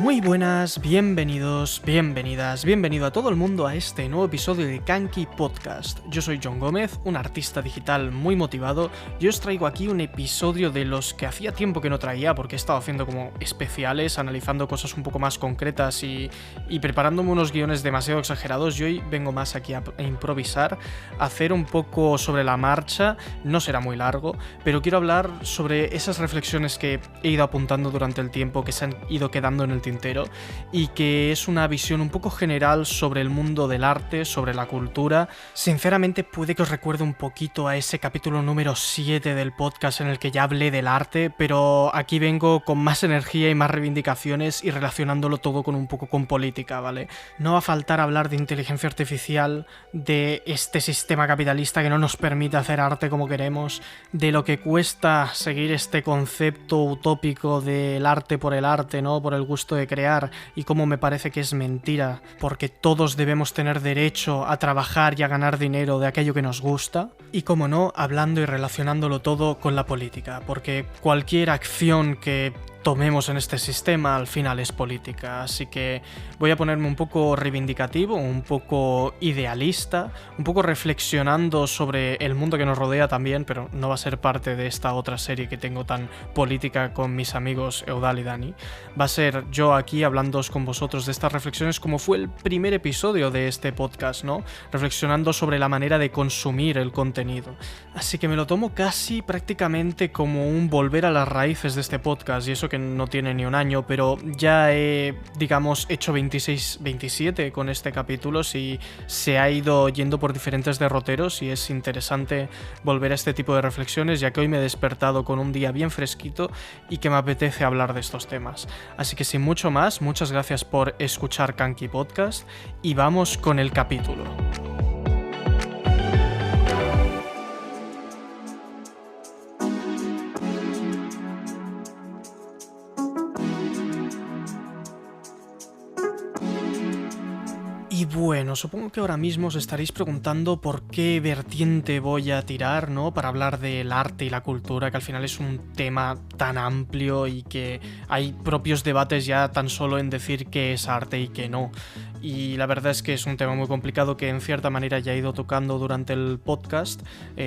Muy buenas, bienvenidos, bienvenidas, bienvenido a todo el mundo a este nuevo episodio de Kanki Podcast. Yo soy John Gómez, un artista digital muy motivado, y os traigo aquí un episodio de los que hacía tiempo que no traía porque he estado haciendo como especiales, analizando cosas un poco más concretas y preparándome unos guiones demasiado exagerados, y hoy vengo más aquí a improvisar, a hacer un poco sobre la marcha. No será muy largo, pero quiero hablar sobre esas reflexiones que he ido apuntando durante el tiempo, que se han ido quedando en el tintero, y que es una visión un poco general sobre el mundo del arte, sobre la cultura. Sinceramente puede que os recuerde un poquito a ese capítulo número 7 del podcast en el que ya hablé del arte, pero aquí vengo con más energía y más reivindicaciones y relacionándolo todo con un poco con política, ¿vale? No va a faltar hablar de inteligencia artificial, de este sistema capitalista que no nos permite hacer arte como queremos, de lo que cuesta seguir este concepto utópico del arte por el arte, ¿no? Por el gusto de crear, y cómo me parece que es mentira, porque todos debemos tener derecho a trabajar y a ganar dinero de aquello que nos gusta, y como no, hablando y relacionándolo todo con la política, porque cualquier acción que tomemos en este sistema al final es política, así que voy a ponerme un poco reivindicativo, un poco idealista, un poco reflexionando sobre el mundo que nos rodea también, pero no va a ser parte de esta otra serie que tengo tan política con mis amigos Eudal y Dani. Va a ser yo aquí hablándoos con vosotros de estas reflexiones como fue el primer episodio de este podcast, ¿no? Reflexionando sobre la manera de consumir el contenido. Así que me lo tomo casi prácticamente como un volver a las raíces de este podcast, y eso que no tiene ni un año, pero ya he, digamos, hecho 27 con este capítulo, y se ha ido yendo por diferentes derroteros, y es interesante volver a este tipo de reflexiones, ya que hoy me he despertado con un día bien fresquito y que me apetece hablar de estos temas. Así que sin mucho más, muchas gracias por escuchar Kanki Podcast y vamos con el capítulo. Y bueno, supongo que ahora mismo os estaréis preguntando por qué vertiente voy a tirar, ¿no? Para hablar del arte y la cultura, que al final es un tema tan amplio y que hay propios debates ya tan solo en decir qué es arte y qué no. Y la verdad es que es un tema muy complicado que en cierta manera ya he ido tocando durante el podcast,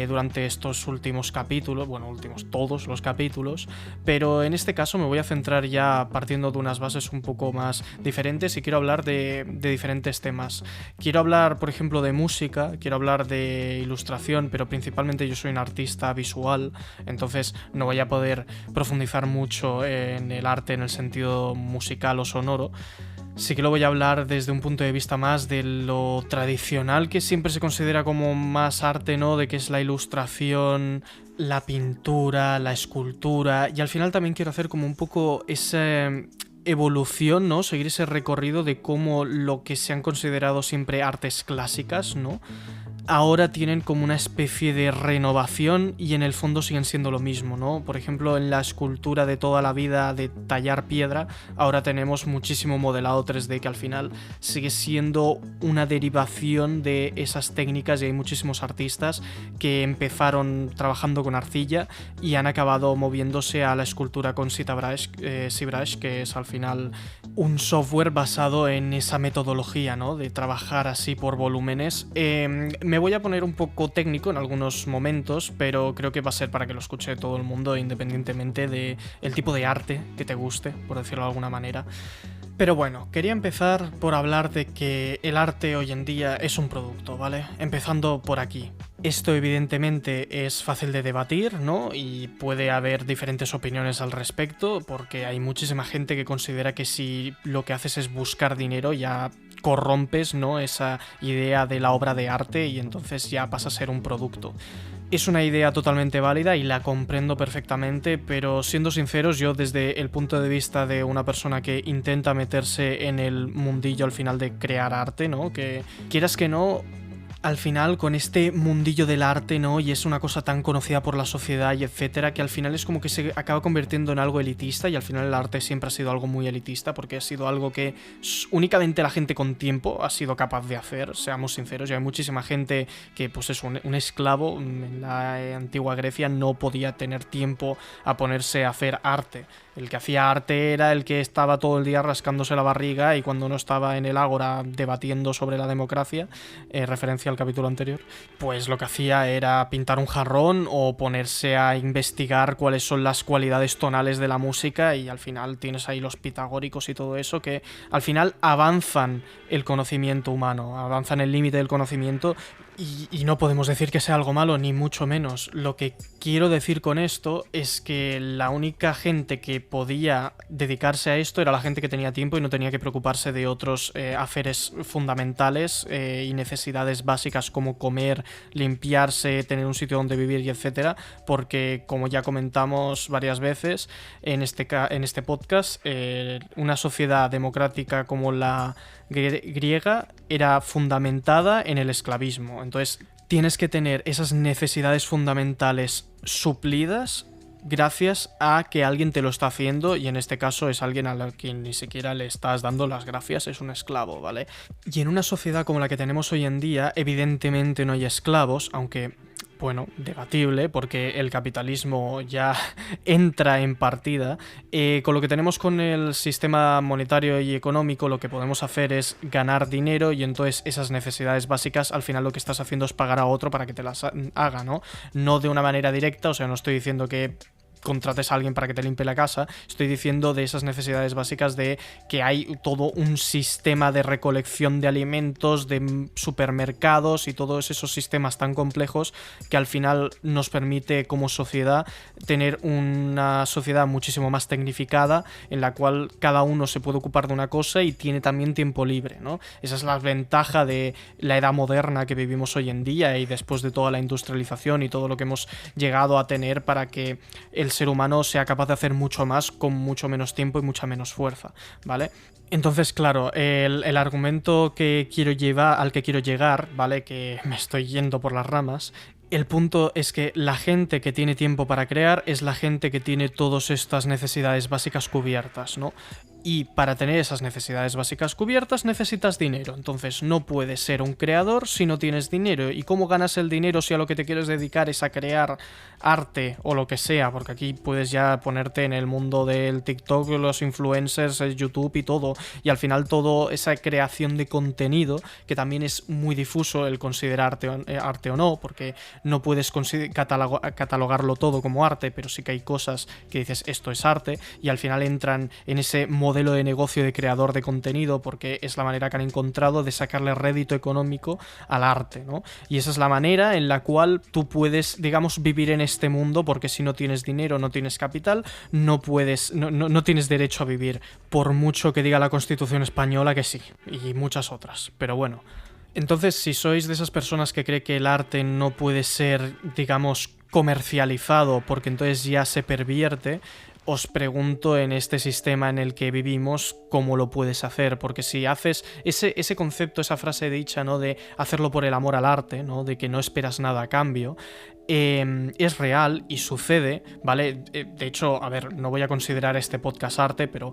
durante estos últimos capítulos, bueno, últimos todos los capítulos, pero en este caso me voy a centrar ya partiendo de unas bases un poco más diferentes, y quiero hablar de diferentes temas. Quiero hablar, por ejemplo, de música, quiero hablar de ilustración, pero principalmente yo soy un artista visual, entonces no voy a poder profundizar mucho en el arte en el sentido musical o sonoro. Sí que lo voy a hablar desde un punto de vista más de lo tradicional, que siempre se considera como más arte, ¿no? De que es la ilustración, la pintura, la escultura, y al final también quiero hacer como un poco esa evolución, ¿no? Seguir ese recorrido de cómo lo que se han considerado siempre artes clásicas, ¿no? Ahora tienen como una especie de renovación y en el fondo siguen siendo lo mismo, ¿no? Por ejemplo, en la escultura de toda la vida de tallar piedra, ahora tenemos muchísimo modelado 3D que al final sigue siendo una derivación de esas técnicas, y hay muchísimos artistas que empezaron trabajando con arcilla y han acabado moviéndose a la escultura con ZBrush, que es al final un software basado en esa metodología, ¿no? De trabajar así por volúmenes. Me voy a poner un poco técnico en algunos momentos, pero creo que va a ser para que lo escuche todo el mundo, independientemente del tipo de arte que te guste, por decirlo de alguna manera. Pero bueno, quería empezar por hablar de que el arte hoy en día es un producto, ¿vale? Empezando por aquí. Esto evidentemente es fácil de debatir, ¿no? Y puede haber diferentes opiniones al respecto, porque hay muchísima gente que considera que si lo que haces es buscar dinero ya corrompes, ¿no? Esa idea de la obra de arte, y entonces ya pasa a ser un producto. Es una idea totalmente válida y la comprendo perfectamente, pero siendo sinceros, yo desde el punto de vista de una persona que intenta meterse en el mundillo al final de crear arte, ¿no? Que quieras que no, al final con este mundillo del arte, ¿no? Y es una cosa tan conocida por la sociedad y etcétera, que al final es como que se acaba convirtiendo en algo elitista, y al final el arte siempre ha sido algo muy elitista porque ha sido algo que únicamente la gente con tiempo ha sido capaz de hacer, seamos sinceros. Y hay muchísima gente que pues es un esclavo en la antigua Grecia, no podía tener tiempo a ponerse a hacer arte. El que hacía arte era el que estaba todo el día rascándose la barriga, y cuando no estaba en el ágora debatiendo sobre la democracia, referencia al capítulo anterior, pues lo que hacía era pintar un jarrón o ponerse a investigar cuáles son las cualidades tonales de la música, y al final tienes ahí los pitagóricos y todo eso que al final avanzan el conocimiento humano, avanzan el límite del conocimiento. Y no podemos decir que sea algo malo, ni mucho menos. Lo que quiero decir con esto es que la única gente que podía dedicarse a esto era la gente que tenía tiempo y no tenía que preocuparse de otros afaires fundamentales y necesidades básicas como comer, limpiarse, tener un sitio donde vivir y etcétera, porque como ya comentamos varias veces en este podcast, una sociedad democrática como la griega era fundamentada en el esclavismo. Entonces tienes que tener esas necesidades fundamentales suplidas gracias a que alguien te lo está haciendo, y en este caso es alguien a quien ni siquiera le estás dando las gracias, es un esclavo, ¿vale? Y en una sociedad como la que tenemos hoy en día, evidentemente no hay esclavos, aunque bueno, debatible, porque el capitalismo ya entra en partida. Con lo que tenemos con el sistema monetario y económico, lo que podemos hacer es ganar dinero, y entonces esas necesidades básicas al final lo que estás haciendo es pagar a otro para que te las haga, ¿no? No de una manera directa, o sea, no estoy diciendo que contrates a alguien para que te limpie la casa, estoy diciendo de esas necesidades básicas de que hay todo un sistema de recolección de alimentos, de supermercados y todos esos sistemas tan complejos que al final nos permite como sociedad tener una sociedad muchísimo más tecnificada, en la cual cada uno se puede ocupar de una cosa y tiene también tiempo libre, ¿no? Esa es la ventaja de la edad moderna que vivimos hoy en día, y después de toda la industrialización y todo lo que hemos llegado a tener para que el ser humano sea capaz de hacer mucho más con mucho menos tiempo y mucha menos fuerza, ¿vale? Entonces, claro, el argumento al que quiero llegar, ¿vale? Que me estoy yendo por las ramas. El punto es que la gente que tiene tiempo para crear es la gente que tiene todas estas necesidades básicas cubiertas, ¿no? Y para tener esas necesidades básicas cubiertas necesitas dinero. Entonces no puedes ser un creador si no tienes dinero. ¿Y cómo ganas el dinero si a lo que te quieres dedicar es a crear arte o lo que sea? Porque aquí puedes ya ponerte en el mundo del TikTok, los influencers, el YouTube y todo. Y al final toda esa creación de contenido, que también es muy difuso el considerar arte o no, porque no puedes catalogarlo todo como arte, pero sí que hay cosas que dices esto es arte, y al final entran en ese modelo de negocio de creador de contenido, porque es la manera que han encontrado de sacarle rédito económico al arte, ¿no? Y esa es la manera en la cual tú puedes, digamos, vivir en este mundo, porque si no tienes dinero, no tienes capital, no tienes derecho a vivir, por mucho que diga la Constitución española que sí, y muchas otras, pero bueno. Entonces, si sois de esas personas que cree que el arte no puede ser, digamos, comercializado, porque entonces ya se pervierte, os pregunto, en este sistema en el que vivimos, ¿cómo lo puedes hacer? Porque si haces ese concepto, esa frase dicha, ¿no? De hacerlo por el amor al arte, ¿no? De que no esperas nada a cambio, es real y sucede, ¿vale? De hecho, a ver, no voy a considerar este podcast arte, pero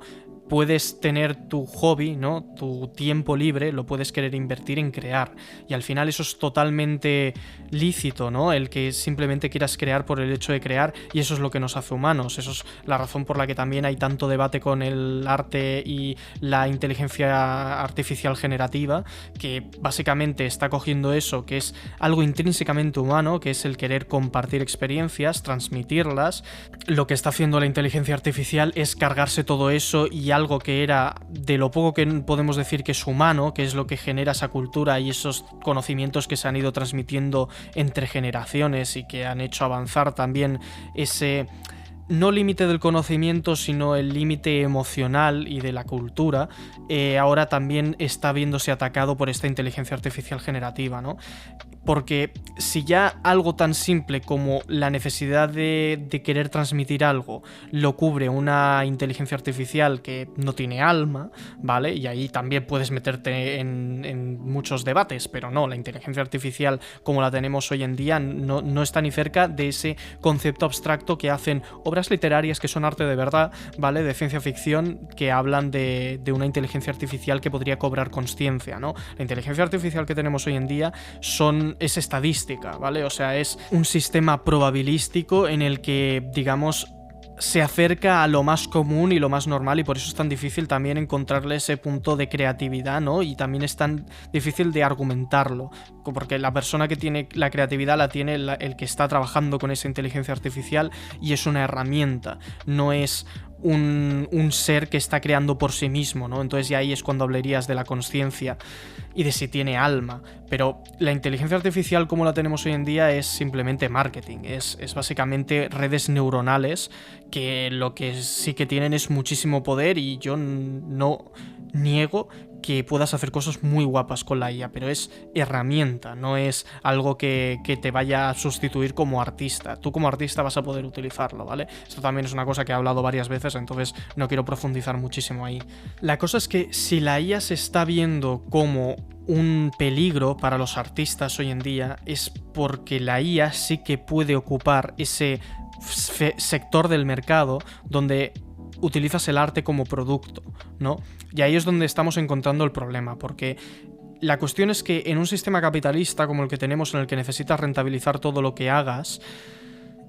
puedes tener tu hobby, ¿no? Tu tiempo libre, lo puedes querer invertir en crear. Y al final eso es totalmente lícito, ¿no? El que simplemente quieras crear por el hecho de crear, y eso es lo que nos hace humanos. Eso es la razón por la que también hay tanto debate con el arte y la inteligencia artificial generativa, que básicamente está cogiendo eso, que es algo intrínsecamente humano, que es el querer compartir experiencias, transmitirlas. Lo que está haciendo la inteligencia artificial es cargarse todo eso, y algo que era de lo poco que podemos decir que es humano, que es lo que genera esa cultura y esos conocimientos que se han ido transmitiendo entre generaciones y que han hecho avanzar también no límite del conocimiento, sino el límite emocional y de la cultura, ahora también está viéndose atacado por esta inteligencia artificial generativa, ¿no? Porque si ya algo tan simple como la necesidad de querer transmitir algo lo cubre una inteligencia artificial que no tiene alma, ¿vale? Y ahí también puedes meterte en muchos debates, pero no, la inteligencia artificial como la tenemos hoy en día no está ni cerca de ese concepto abstracto que hacen obras literarias que son arte de verdad, ¿vale? De ciencia ficción, que hablan de una inteligencia artificial que podría cobrar consciencia, ¿no? La inteligencia artificial que tenemos hoy en día es estadística, ¿vale? O sea, es un sistema probabilístico en el que, digamos, se acerca a lo más común y lo más normal, y por eso es tan difícil también encontrarle ese punto de creatividad, ¿no? Y también es tan difícil de argumentarlo, porque la persona que tiene la creatividad la tiene el que está trabajando con esa inteligencia artificial, y es una herramienta, no es un ser que está creando por sí mismo, ¿no? Entonces ya ahí es cuando hablarías de la consciencia y de si tiene alma. Pero la inteligencia artificial como la tenemos hoy en día es simplemente marketing, es básicamente redes neuronales que lo que sí que tienen es muchísimo poder, y yo no niego que puedas hacer cosas muy guapas con la IA, pero es herramienta, no es algo que te vaya a sustituir como artista. Tú como artista vas a poder utilizarlo, ¿vale? Esto también es una cosa que he hablado varias veces, entonces no quiero profundizar muchísimo ahí. La cosa es que si la IA se está viendo como un peligro para los artistas hoy en día, es porque la IA sí que puede ocupar ese sector del mercado donde utilizas el arte como producto, ¿no? Y ahí es donde estamos encontrando el problema, porque la cuestión es que en un sistema capitalista como el que tenemos, en el que necesitas rentabilizar todo lo que hagas,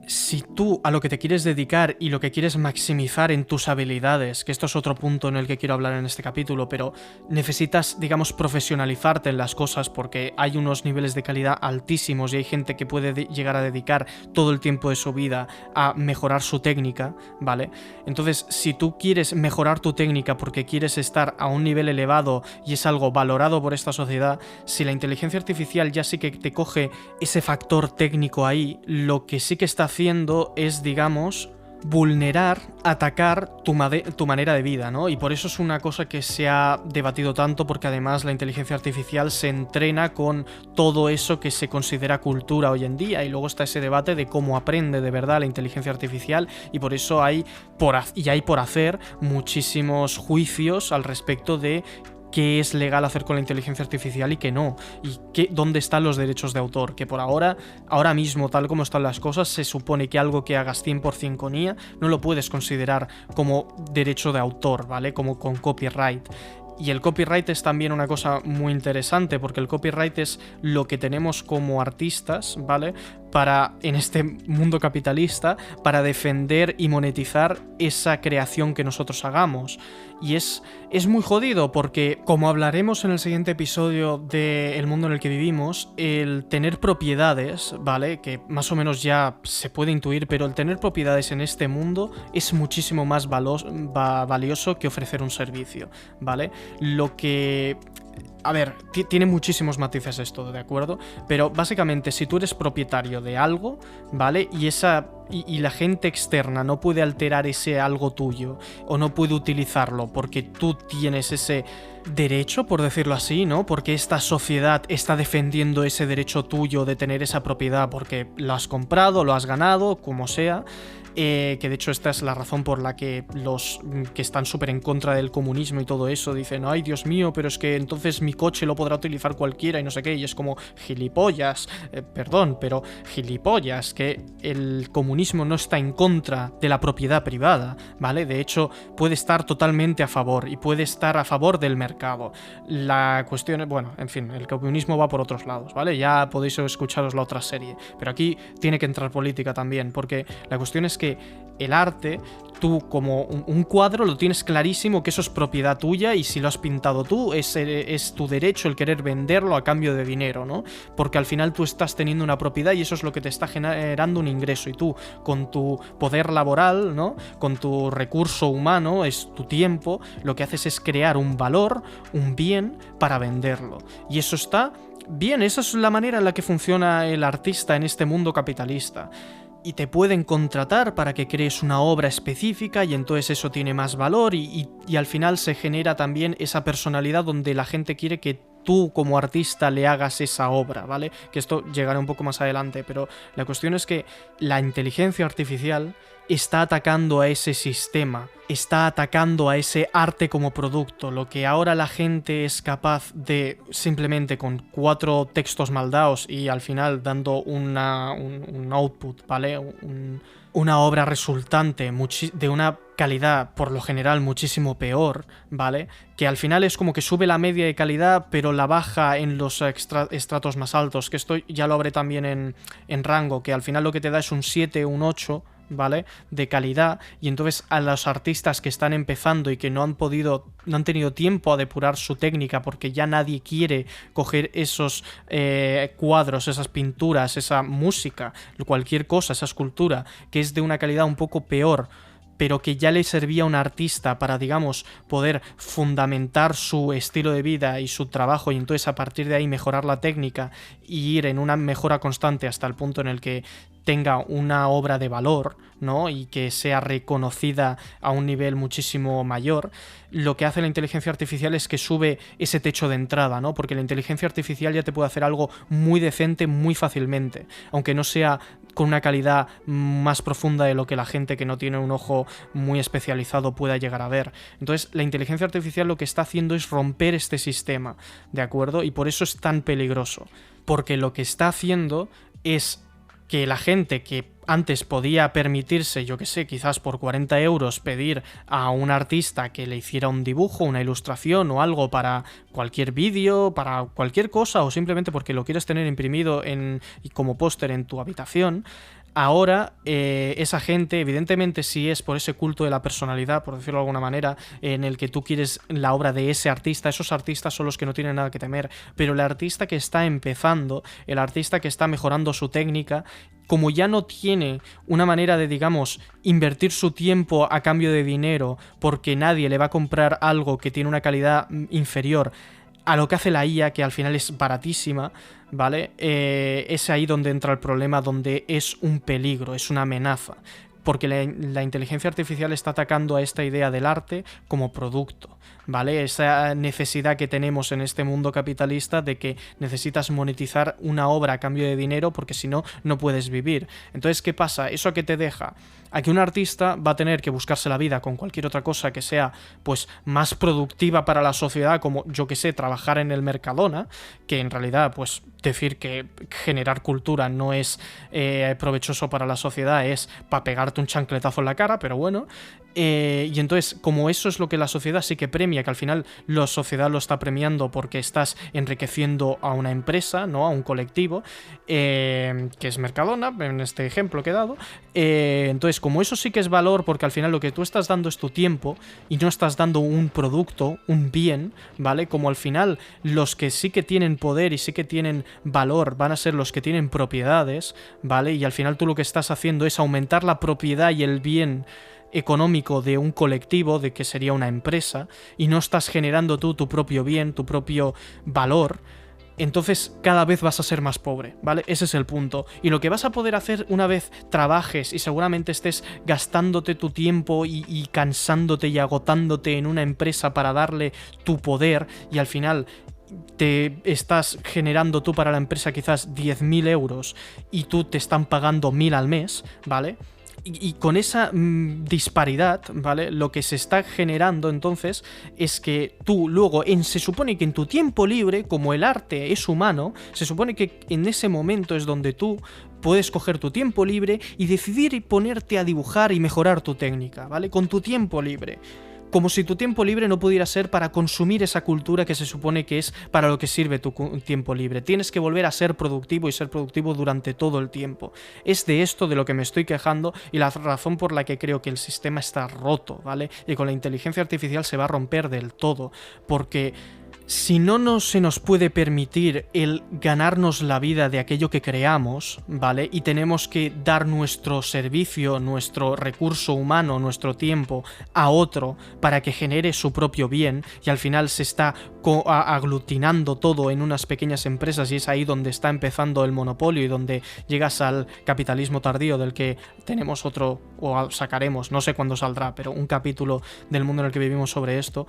si tú a lo que te quieres dedicar y lo que quieres maximizar en tus habilidades, que esto es otro punto en el que quiero hablar en este capítulo, pero necesitas, digamos, profesionalizarte en las cosas porque hay unos niveles de calidad altísimos y hay gente que puede llegar a dedicar todo el tiempo de su vida a mejorar su técnica, ¿vale? Entonces, si tú quieres mejorar tu técnica porque quieres estar a un nivel elevado y es algo valorado por esta sociedad, si la inteligencia artificial ya sí que te coge ese factor técnico ahí, lo que sí que está haciendo es, digamos, vulnerar, atacar tu manera de vida, ¿no? Y por eso es una cosa que se ha debatido tanto, porque además la inteligencia artificial se entrena con todo eso que se considera cultura hoy en día, y luego está ese debate de cómo aprende de verdad la inteligencia artificial, y por eso hay por hacer muchísimos juicios al respecto de qué es legal hacer con la inteligencia artificial y qué no, y dónde están los derechos de autor, que por ahora mismo, tal como están las cosas, se supone que algo que hagas 100% con IA no lo puedes considerar como derecho de autor, ¿vale? Como con copyright. Y el copyright es también una cosa muy interesante, porque el copyright es lo que tenemos como artistas, ¿vale? En este mundo capitalista, para defender y monetizar esa creación que nosotros hagamos. Y es muy jodido porque, como hablaremos en el siguiente episodio de El mundo en el que vivimos, el tener propiedades, ¿vale? Que más o menos ya se puede intuir, pero el tener propiedades en este mundo es muchísimo más valioso que ofrecer un servicio, ¿vale? Lo que... A ver, tiene muchísimos matices esto, ¿de acuerdo? Pero básicamente, si tú eres propietario de algo, ¿vale? Y la gente externa no puede alterar ese algo tuyo, o no puede utilizarlo porque tú tienes ese derecho, por decirlo así, ¿no? Porque esta sociedad está defendiendo ese derecho tuyo de tener esa propiedad porque lo has comprado, lo has ganado, como sea. Que de hecho esta es la razón por la que los que están súper en contra del comunismo y todo eso dicen, ay Dios mío, pero es que entonces mi coche lo podrá utilizar cualquiera y no sé qué, y es como gilipollas, perdón, pero gilipollas, que el comunismo no está en contra de la propiedad privada, ¿vale? De hecho puede estar totalmente a favor, y puede estar a favor del mercado. La cuestión es, bueno, en fin, el comunismo va por otros lados, ¿vale? Ya podéis escucharos la otra serie, pero aquí tiene que entrar política también, porque la cuestión es que el arte, tú como un cuadro lo tienes clarísimo que eso es propiedad tuya, y si lo has pintado tú es tu derecho el querer venderlo a cambio de dinero, ¿no? Porque al final tú estás teniendo una propiedad y eso es lo que te está generando un ingreso, y tú con tu poder laboral, ¿no? Con tu recurso humano, es tu tiempo, lo que haces es crear un valor, un bien para venderlo, y eso está bien. Esa es la manera en la que funciona el artista en este mundo capitalista. y te pueden contratar para que crees una obra específica y entonces eso tiene más valor y al final se genera también esa personalidad donde la gente quiere que tú como artista le hagas esa obra, ¿vale? Que esto llegará un poco más adelante, pero la cuestión es que la inteligencia artificial está atacando a ese sistema, está atacando a ese arte como producto, lo que ahora la gente es capaz de simplemente con 4 textos mal dados y al final dando un output, ¿vale? Una obra resultante de una calidad por lo general muchísimo peor, ¿vale? Que al final es como que sube la media de calidad pero la baja en los estratos más altos, que esto ya lo habré también en rango, que al final lo que te da es un 7, un 8, ¿vale? De calidad, y entonces a los artistas que están empezando y que no han tenido tiempo a depurar su técnica porque ya nadie quiere coger esos cuadros, esas pinturas, esa música, cualquier cosa, esa escultura, que es de una calidad un poco peor, pero que ya le servía a un artista para, digamos, poder fundamentar su estilo de vida y su trabajo y entonces a partir de ahí mejorar la técnica y ir en una mejora constante hasta el punto en el que tenga una obra de valor, ¿no? Y que sea reconocida a un nivel muchísimo mayor. Lo que hace la inteligencia artificial es que sube ese techo de entrada, ¿no? Porque la inteligencia artificial ya te puede hacer algo muy decente muy fácilmente, aunque no sea con una calidad más profunda de lo que la gente que no tiene un ojo muy especializado pueda llegar a ver. Entonces, la inteligencia artificial lo que está haciendo es romper este sistema, ¿de acuerdo? Y por eso es tan peligroso, porque lo que está haciendo es que la gente que antes podía permitirse, yo que sé, quizás por 40 euros pedir a un artista que le hiciera un dibujo, una ilustración o algo para cualquier vídeo, para cualquier cosa o simplemente porque lo quieres tener imprimido como póster en tu habitación. Ahora, esa gente, evidentemente, si es por ese culto de la personalidad, por decirlo de alguna manera, en el que tú quieres la obra de ese artista, esos artistas son los que no tienen nada que temer, pero el artista que está empezando, el artista que está mejorando su técnica, como ya no tiene una manera de, digamos, invertir su tiempo a cambio de dinero, porque nadie le va a comprar algo que tiene una calidad inferior a lo que hace la IA, que al final es baratísima, ¿vale? Es ahí donde entra el problema, donde es un peligro, es una amenaza. Porque la inteligencia artificial está atacando a esta idea del arte como producto, ¿vale? Esa necesidad que tenemos en este mundo capitalista de que necesitas monetizar una obra a cambio de dinero porque si no, no puedes vivir. Entonces, ¿qué pasa? ¿Eso a qué te deja? A que un artista va a tener que buscarse la vida con cualquier otra cosa que sea pues más productiva para la sociedad, como yo que sé, trabajar en el Mercadona, que en realidad pues decir que generar cultura no es provechoso para la sociedad es para pegarte un chancletazo en la cara, pero bueno. Y entonces, como eso es lo que la sociedad sí que premia, que al final la sociedad lo está premiando porque estás enriqueciendo a una empresa, ¿no? A un colectivo, que es Mercadona, en este ejemplo que he dado. Entonces, como eso sí que es valor, porque al final lo que tú estás dando es tu tiempo y no estás dando un producto, un bien, ¿vale? Como al final los que sí que tienen poder y sí que tienen valor van a ser los que tienen propiedades, ¿vale? Y al final tú lo que estás haciendo es aumentar la propiedad y el bien económico de un colectivo, de que sería una empresa, y no estás generando tú tu propio bien, tu propio valor, entonces cada vez vas a ser más pobre, ¿vale? Ese es el punto. Y lo que vas a poder hacer una vez trabajes y seguramente estés gastándote tu tiempo y cansándote y agotándote en una empresa para darle tu poder y al final te estás generando tú para la empresa quizás 10.000 euros y tú te están pagando 1.000 al mes, ¿vale? Y con esa disparidad, ¿vale? Lo que se está generando entonces es que tú luego, se supone que en tu tiempo libre, como el arte es humano, se supone que en ese momento es donde tú puedes coger tu tiempo libre y decidir y ponerte a dibujar y mejorar tu técnica, ¿vale? Con tu tiempo libre. Como si tu tiempo libre no pudiera ser para consumir esa cultura que se supone que es para lo que sirve tu tiempo libre. Tienes que volver a ser productivo y ser productivo durante todo el tiempo. Es de esto de lo que me estoy quejando y la razón por la que creo que el sistema está roto, ¿vale? Y con la inteligencia artificial se va a romper del todo, porque si no se nos puede permitir el ganarnos la vida de aquello que creamos, ¿vale? Y tenemos que dar nuestro servicio, nuestro recurso humano, nuestro tiempo a otro para que genere su propio bien, y al final se está aglutinando todo en unas pequeñas empresas, y es ahí donde está empezando el monopolio y donde llegas al capitalismo tardío, del que tenemos otro, o sacaremos, no sé cuándo saldrá, pero un capítulo del mundo en el que vivimos sobre esto.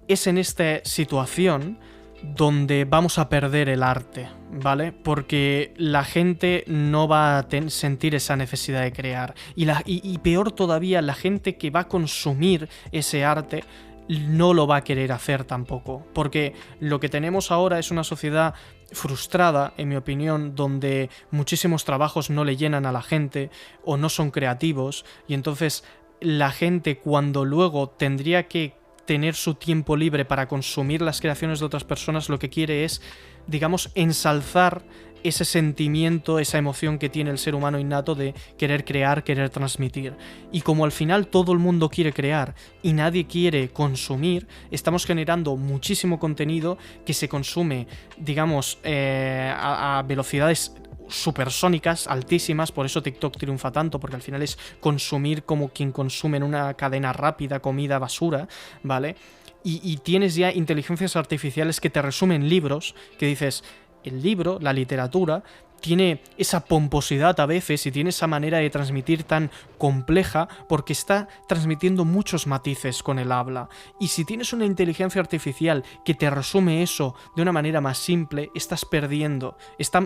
Es en esta situación donde vamos a perder el arte, ¿vale? Porque la gente no va a sentir esa necesidad de crear. Y peor todavía, la gente que va a consumir ese arte no lo va a querer hacer tampoco. Porque lo que tenemos ahora es una sociedad frustrada, en mi opinión, donde muchísimos trabajos no le llenan a la gente o no son creativos, y entonces la gente, cuando luego tendría que tener su tiempo libre para consumir las creaciones de otras personas, lo que quiere es, digamos, ensalzar ese sentimiento, esa emoción que tiene el ser humano innato de querer crear, querer transmitir. Y como al final todo el mundo quiere crear y nadie quiere consumir, estamos generando muchísimo contenido que se consume, digamos, a velocidades supersónicas, altísimas. Por eso TikTok triunfa tanto, porque al final es consumir como quien consume en una cadena rápida comida basura, ¿vale? Y tienes ya inteligencias artificiales que te resumen libros, que dices, el libro, la literatura, tiene esa pomposidad a veces y tiene esa manera de transmitir tan compleja porque está transmitiendo muchos matices con el habla. Y si tienes una inteligencia artificial que te resume eso de una manera más simple, estás perdiendo.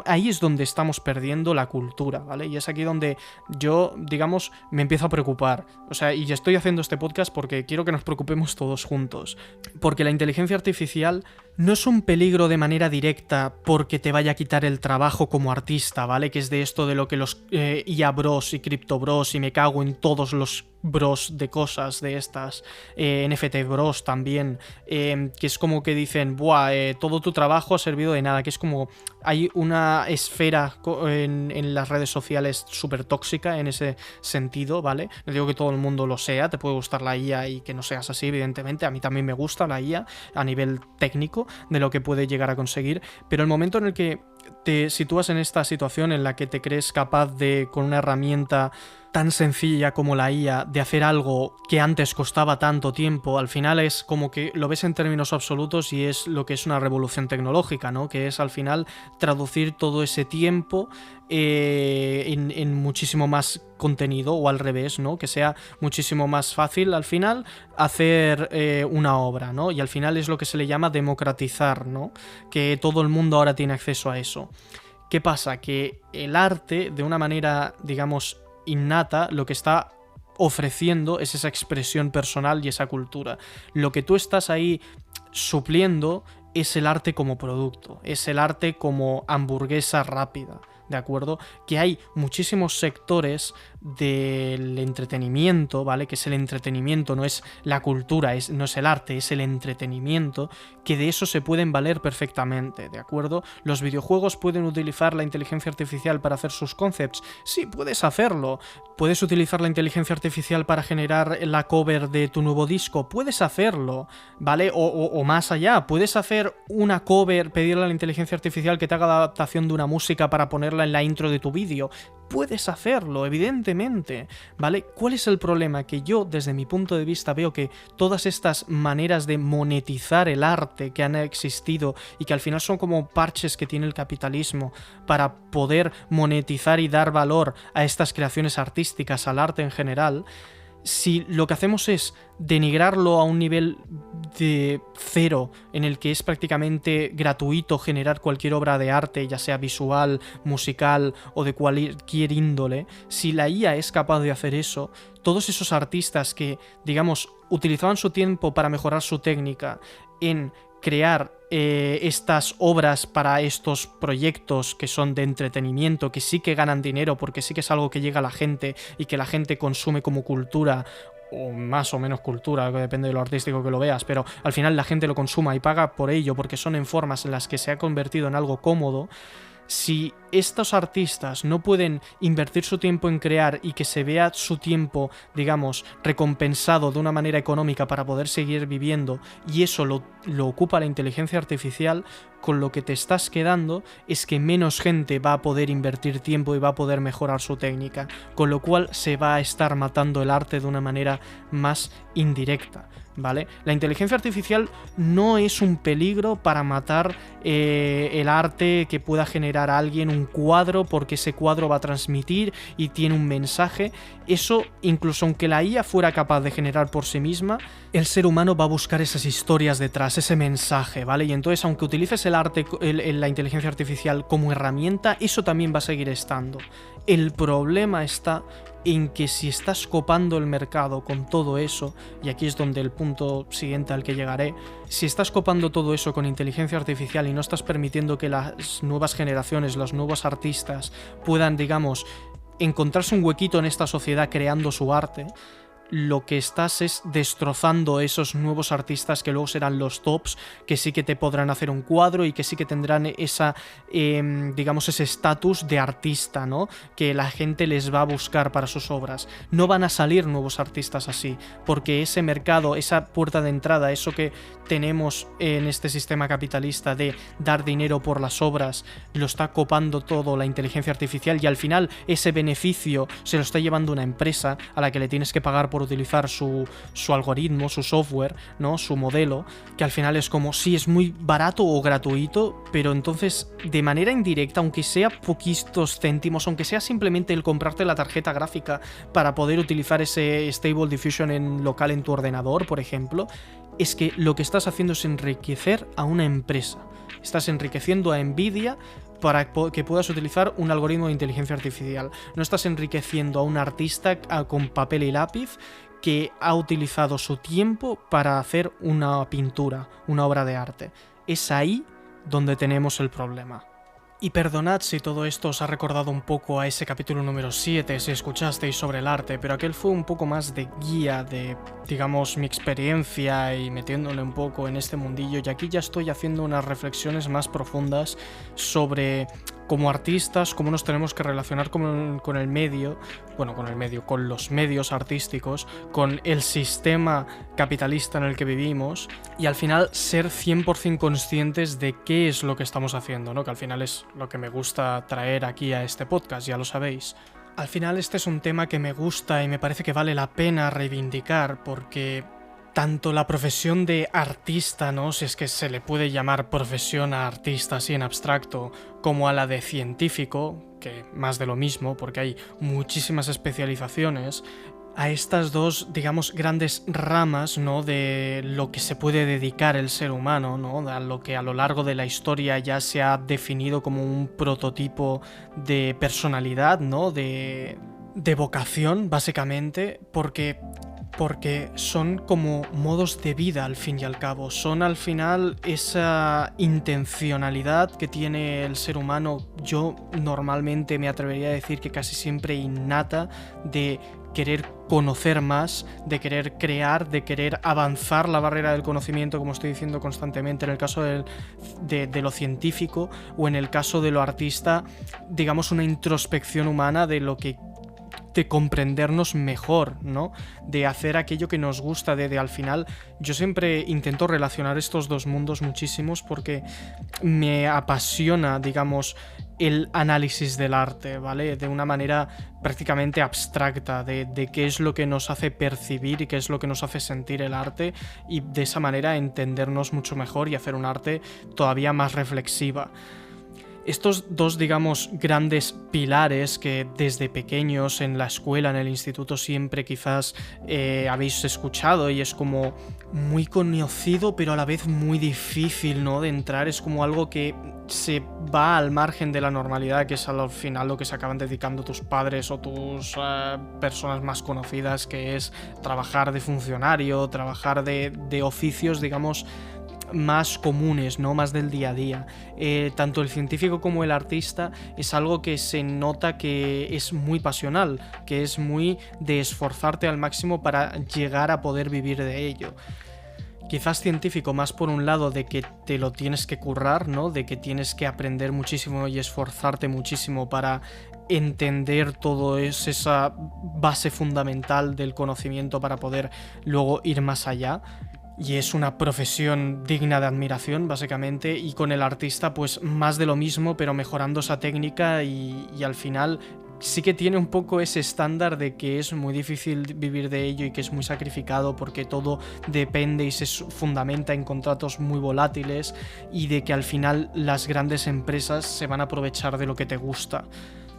Ahí es donde estamos perdiendo la cultura, ¿vale? Y es aquí donde yo, digamos, me empiezo a preocupar. O sea, y estoy haciendo este podcast porque quiero que nos preocupemos todos juntos. Porque la inteligencia artificial no es un peligro de manera directa porque te vaya a quitar el trabajo como artista, ¿vale? Que es de esto de lo que los IA Bros y Crypto Bros, y me cago en todos los bros de cosas de estas, NFT Bros también, que es como que dicen, buah, todo tu trabajo ha servido de nada, que es como, hay una esfera en las redes sociales súper tóxica en ese sentido, ¿vale? No digo que todo el mundo lo sea, te puede gustar la IA y que no seas así, evidentemente, a mí también me gusta la IA a nivel técnico de lo que puede llegar a conseguir, pero el momento en el que te sitúas en esta situación en la que te crees capaz de, con una herramienta tan sencilla como la IA, de hacer algo que antes costaba tanto tiempo, al final es como que lo ves en términos absolutos y es lo que es una revolución tecnológica, ¿no? Que es al final traducir todo ese tiempo en muchísimo más contenido, o al revés, ¿no? Que sea muchísimo más fácil al final hacer una obra, ¿no? Y al final es lo que se le llama democratizar, ¿no? Que todo el mundo ahora tiene acceso a eso. ¿Qué pasa? Que el arte, de una manera, digamos, innata, lo que está ofreciendo es esa expresión personal y esa cultura. Lo que tú estás ahí supliendo es el arte como producto, es el arte como hamburguesa rápida, ¿de acuerdo? Que hay muchísimos sectores del entretenimiento, ¿vale? Que es el entretenimiento, no es la cultura, no es el arte, es el entretenimiento, que de eso se pueden valer perfectamente, ¿de acuerdo? ¿Los videojuegos pueden utilizar la inteligencia artificial para hacer sus concepts? Sí, puedes hacerlo. ¿Puedes utilizar la inteligencia artificial para generar la cover de tu nuevo disco? Puedes hacerlo, ¿vale? O más allá, puedes hacer una cover, pedirle a la inteligencia artificial que te haga la adaptación de una música para ponerla en la intro de tu vídeo. Puedes hacerlo, evidentemente, ¿vale? ¿Cuál es el problema? Que yo, desde mi punto de vista, veo que todas estas maneras de monetizar el arte que han existido y que al final son como parches que tiene el capitalismo para poder monetizar y dar valor a estas creaciones artísticas, al arte en general, si lo que hacemos es denigrarlo a un nivel de cero, en el que es prácticamente gratuito generar cualquier obra de arte, ya sea visual, musical o de cualquier índole, si la IA es capaz de hacer eso, todos esos artistas que, digamos, utilizaban su tiempo para mejorar su técnica en crear estas obras para estos proyectos que son de entretenimiento, que sí que ganan dinero porque sí que es algo que llega a la gente y que la gente consume como cultura, o más o menos cultura, que depende de lo artístico que lo veas, pero al final la gente lo consuma y paga por ello porque son en formas en las que se ha convertido en algo cómodo. Si estos artistas no pueden invertir su tiempo en crear y que se vea su tiempo, digamos, recompensado de una manera económica para poder seguir viviendo, y eso lo ocupa la inteligencia artificial, con lo que te estás quedando es que menos gente va a poder invertir tiempo y va a poder mejorar su técnica, con lo cual se va a estar matando el arte de una manera más indirecta, ¿vale? La inteligencia artificial no es un peligro para matar el arte que pueda generar a alguien, un cuadro, porque ese cuadro va a transmitir y tiene un mensaje. Eso, incluso aunque la IA fuera capaz de generar por sí misma, el ser humano va a buscar esas historias detrás, ese mensaje, ¿vale? Y entonces, aunque utilices el arte, la inteligencia artificial como herramienta, eso también va a seguir estando. El problema está en que si estás copando el mercado con todo eso, y aquí es donde el punto siguiente al que llegaré, si estás copando todo eso con inteligencia artificial y no estás permitiendo que las nuevas generaciones, los nuevos artistas puedan, digamos, encontrarse un huequito en esta sociedad creando su arte, lo que estás es destrozando esos nuevos artistas que luego serán los tops, que sí que te podrán hacer un cuadro y que sí que tendrán esa, digamos, ese estatus de artista, ¿no? Que la gente les va a buscar para sus obras. No van a salir nuevos artistas así, porque ese mercado, esa puerta de entrada, eso que tenemos en este sistema capitalista de dar dinero por las obras, lo está copando todo la inteligencia artificial, y al final ese beneficio se lo está llevando una empresa a la que le tienes que pagar por utilizar su algoritmo, su software, ¿no? Su modelo, que al final es como, sí, es muy barato o gratuito, pero entonces de manera indirecta, aunque sea poquitos céntimos, aunque sea simplemente el comprarte la tarjeta gráfica para poder utilizar ese Stable Diffusion en local en tu ordenador, por ejemplo, es que lo que estás haciendo es enriquecer a una empresa. Estás enriqueciendo a Nvidia para que puedas utilizar un algoritmo de inteligencia artificial. No estás enriqueciendo a un artista con papel y lápiz que ha utilizado su tiempo para hacer una pintura, una obra de arte. Es ahí donde tenemos el problema. Y perdonad si todo esto os ha recordado un poco a ese capítulo número 7, si escuchasteis sobre el arte, pero aquel fue un poco más de guía de, digamos, mi experiencia y metiéndole un poco en este mundillo, y aquí ya estoy haciendo unas reflexiones más profundas sobre, como artistas, cómo nos tenemos que relacionar con el medio, con los medios artísticos, con el sistema capitalista en el que vivimos, y al final ser 100% conscientes de qué es lo que estamos haciendo, ¿no? Que al final es lo que me gusta traer aquí a este podcast, ya lo sabéis. Al final este es un tema que me gusta y me parece que vale la pena reivindicar, porque tanto la profesión de artista, ¿no? Si es que se le puede llamar profesión a artista así en abstracto, como a la de científico, que más de lo mismo, porque hay muchísimas especializaciones, a estas dos, digamos, grandes ramas, ¿no? De lo que se puede dedicar el ser humano, ¿no? A lo que a lo largo de la historia ya se ha definido como un prototipo de personalidad, ¿no? De vocación, básicamente, porque son como modos de vida al fin y al cabo, son al final esa intencionalidad que tiene el ser humano, yo normalmente me atrevería a decir que casi siempre innata, de querer conocer más, de querer crear, de querer avanzar la barrera del conocimiento, como estoy diciendo constantemente en el caso de lo científico, o en el caso de lo artista, digamos una introspección humana de lo que, de comprendernos mejor, ¿no? De hacer aquello que nos gusta, de al final yo siempre intento relacionar estos dos mundos muchísimos porque me apasiona, digamos, el análisis del arte, ¿vale? De una manera prácticamente abstracta, de qué es lo que nos hace percibir y qué es lo que nos hace sentir el arte, y de esa manera entendernos mucho mejor y hacer un arte todavía más reflexiva. Estos dos, digamos, grandes pilares que desde pequeños en la escuela, en el instituto, siempre quizás habéis escuchado, y es como muy conocido pero a la vez muy difícil, ¿no? De entrar, es como algo que se va al margen de la normalidad, que es al final lo que se acaban dedicando tus padres o tus personas más conocidas, que es trabajar de funcionario, trabajar de oficios, digamos, más comunes, ¿no? Más del día a día. Tanto el científico como el artista es algo que se nota que es muy pasional, que es muy de esforzarte al máximo para llegar a poder vivir de ello. Quizás científico más por un lado de que te lo tienes que currar, ¿no? De que tienes que aprender muchísimo y esforzarte muchísimo para entender todo esa base fundamental del conocimiento para poder luego ir más allá. Y es una profesión digna de admiración, básicamente, y con el artista pues más de lo mismo, pero mejorando esa técnica y al final sí que tiene un poco ese estándar de que es muy difícil vivir de ello y que es muy sacrificado porque todo depende y se fundamenta en contratos muy volátiles y de que al final las grandes empresas se van a aprovechar de lo que te gusta.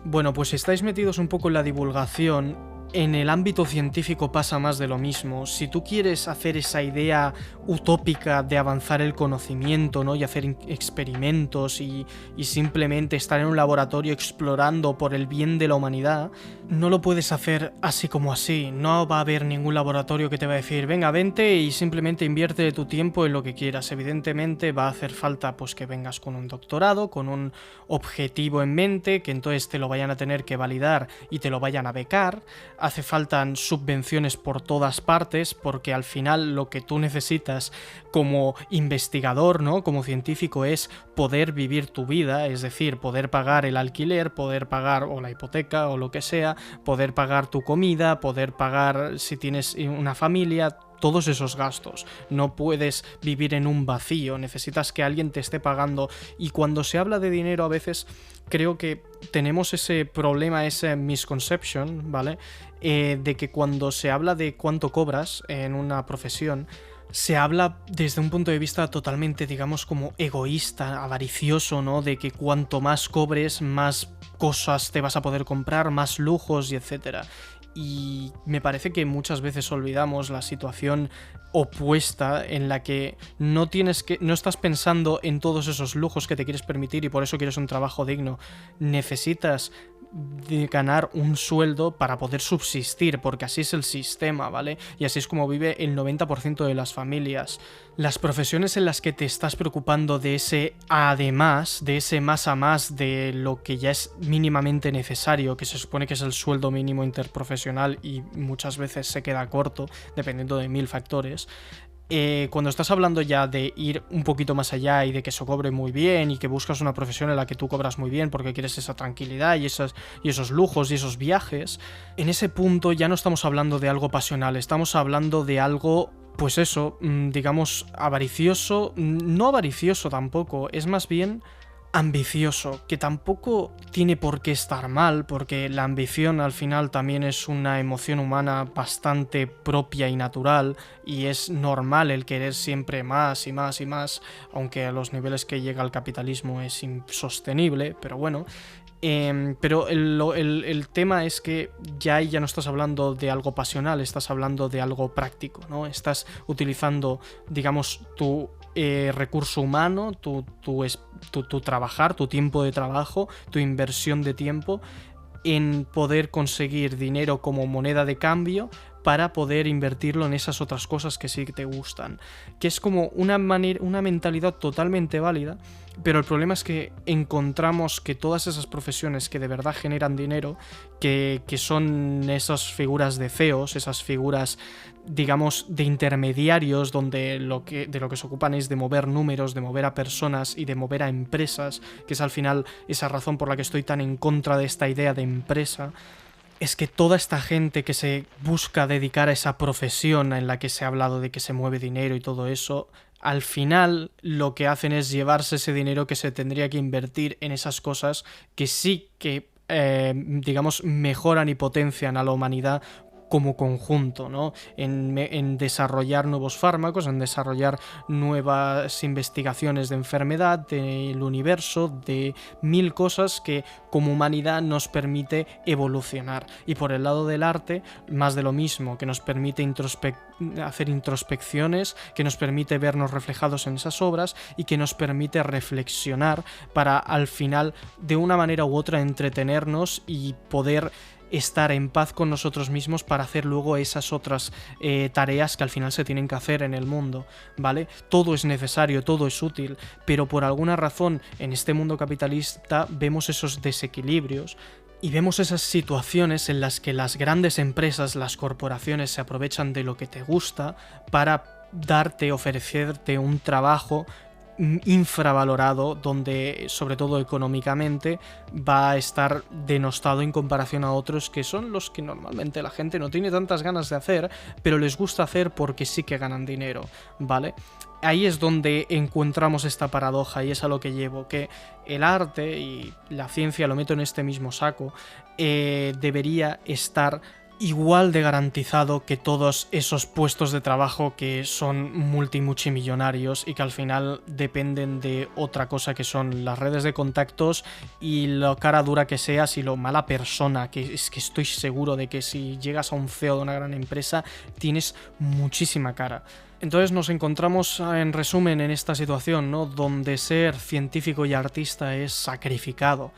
Bueno, pues si estáis metidos un poco en la divulgación, en el ámbito científico pasa más de lo mismo. Si tú quieres hacer esa idea utópica de avanzar el conocimiento, ¿no? Y hacer experimentos y simplemente estar en un laboratorio explorando por el bien de la humanidad, no lo puedes hacer así como así. No va a haber ningún laboratorio que te va a decir, venga, vente y simplemente invierte tu tiempo en lo que quieras. Evidentemente va a hacer falta pues que vengas con un doctorado, con un objetivo en mente, que entonces te lo vayan a tener que validar y te lo vayan a becar. Hace falta subvenciones por todas partes porque al final lo que tú necesitas como investigador, ¿no? Como científico es poder vivir tu vida, es decir, poder pagar el alquiler, poder pagar o la hipoteca o lo que sea, poder pagar tu comida, poder pagar si tienes una familia, todos esos gastos. No puedes vivir en un vacío, necesitas que alguien te esté pagando y cuando se habla de dinero a veces creo que tenemos ese problema, ese misconception, ¿vale? De que cuando se habla de cuánto cobras en una profesión, se habla desde un punto de vista totalmente, digamos, como egoísta, avaricioso, ¿no? De que cuanto más cobres, más cosas te vas a poder comprar, más lujos y etcétera. Y me parece que muchas veces olvidamos la situación opuesta en la que no estás pensando en todos esos lujos que te quieres permitir y por eso quieres un trabajo digno. Necesitas de ganar un sueldo para poder subsistir, porque así es el sistema, ¿vale? Y así es como vive el 90% de las familias. Las profesiones en las que te estás preocupando de ese además, de ese más a más de lo que ya es mínimamente necesario, que se supone que es el sueldo mínimo interprofesional y muchas veces se queda corto, dependiendo de 1000 factores. Cuando estás hablando ya de ir un poquito más allá y de que eso cobre muy bien y que buscas una profesión en la que tú cobras muy bien porque quieres esa tranquilidad y esos lujos y esos viajes, en ese punto ya no estamos hablando de algo pasional, estamos hablando de algo, pues eso, digamos, avaricioso, no avaricioso tampoco, es más bien ambicioso, que tampoco tiene por qué estar mal, porque la ambición al final también es una emoción humana bastante propia y natural, y es normal el querer siempre más y más y más, aunque a los niveles que llega el capitalismo es insostenible, pero bueno. Pero el tema es que ya no estás hablando de algo pasional, estás hablando de algo práctico, ¿no? Estás utilizando, digamos, tu recurso humano, tu trabajar, tu tiempo de trabajo, tu inversión de tiempo en poder conseguir dinero como moneda de cambio para poder invertirlo en esas otras cosas que sí te gustan. Que es como una mentalidad totalmente válida, pero el problema es que encontramos que todas esas profesiones que de verdad generan dinero, que son esas figuras de CEOs, esas figuras, digamos, de intermediarios, donde de lo que se ocupan es de mover números, de mover a personas y de mover a empresas, que es al final esa razón por la que estoy tan en contra de esta idea de empresa. Es que toda esta gente que se busca dedicar a esa profesión en la que se ha hablado de que se mueve dinero y todo eso, al final lo que hacen es llevarse ese dinero que se tendría que invertir en esas cosas que sí que, digamos, mejoran y potencian a la humanidad como conjunto, ¿no? En desarrollar nuevos fármacos, en desarrollar nuevas investigaciones de enfermedad, del universo, de 1000 cosas que como humanidad nos permite evolucionar. Y por el lado del arte, más de lo mismo, que nos permite hacer introspecciones, que nos permite vernos reflejados en esas obras y que nos permite reflexionar para al final, de una manera u otra, entretenernos y poder estar en paz con nosotros mismos para hacer luego esas otras tareas que al final se tienen que hacer en el mundo, ¿vale? Todo es necesario, todo es útil, pero por alguna razón en este mundo capitalista vemos esos desequilibrios y vemos esas situaciones en las que las grandes empresas, las corporaciones se aprovechan de lo que te gusta para ofrecerte un trabajo infravalorado, donde sobre todo económicamente va a estar denostado en comparación a otros que son los que normalmente la gente no tiene tantas ganas de hacer, pero les gusta hacer porque sí que ganan dinero, ¿vale? Ahí es donde encontramos esta paradoja, y es a lo que llevo, que el arte y la ciencia, lo meto en este mismo saco, debería estar igual de garantizado que todos esos puestos de trabajo que son multimillonarios y que al final dependen de otra cosa, que son las redes de contactos y lo cara dura que seas y lo mala persona, que es que estoy seguro de que si llegas a un CEO de una gran empresa tienes muchísima cara. Entonces nos encontramos, en resumen, en esta situación, ¿no?, donde ser científico y artista es sacrificado.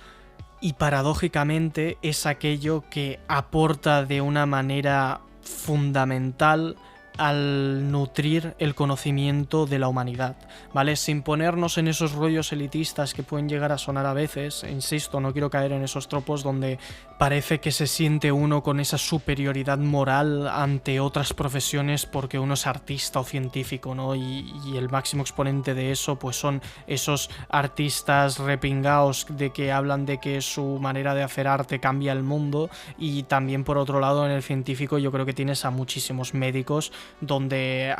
Y paradójicamente es aquello que aporta de una manera fundamental al nutrir el conocimiento de la humanidad, ¿vale? Sin ponernos en esos rollos elitistas que pueden llegar a sonar a veces, insisto, no quiero caer en esos tropos donde parece que se siente uno con esa superioridad moral ante otras profesiones porque uno es artista o científico, ¿no? Y el máximo exponente de eso pues son esos artistas repingaos de que hablan de que su manera de hacer arte cambia el mundo. Y también, por otro lado, en el científico yo creo que tienes a muchísimos médicos donde,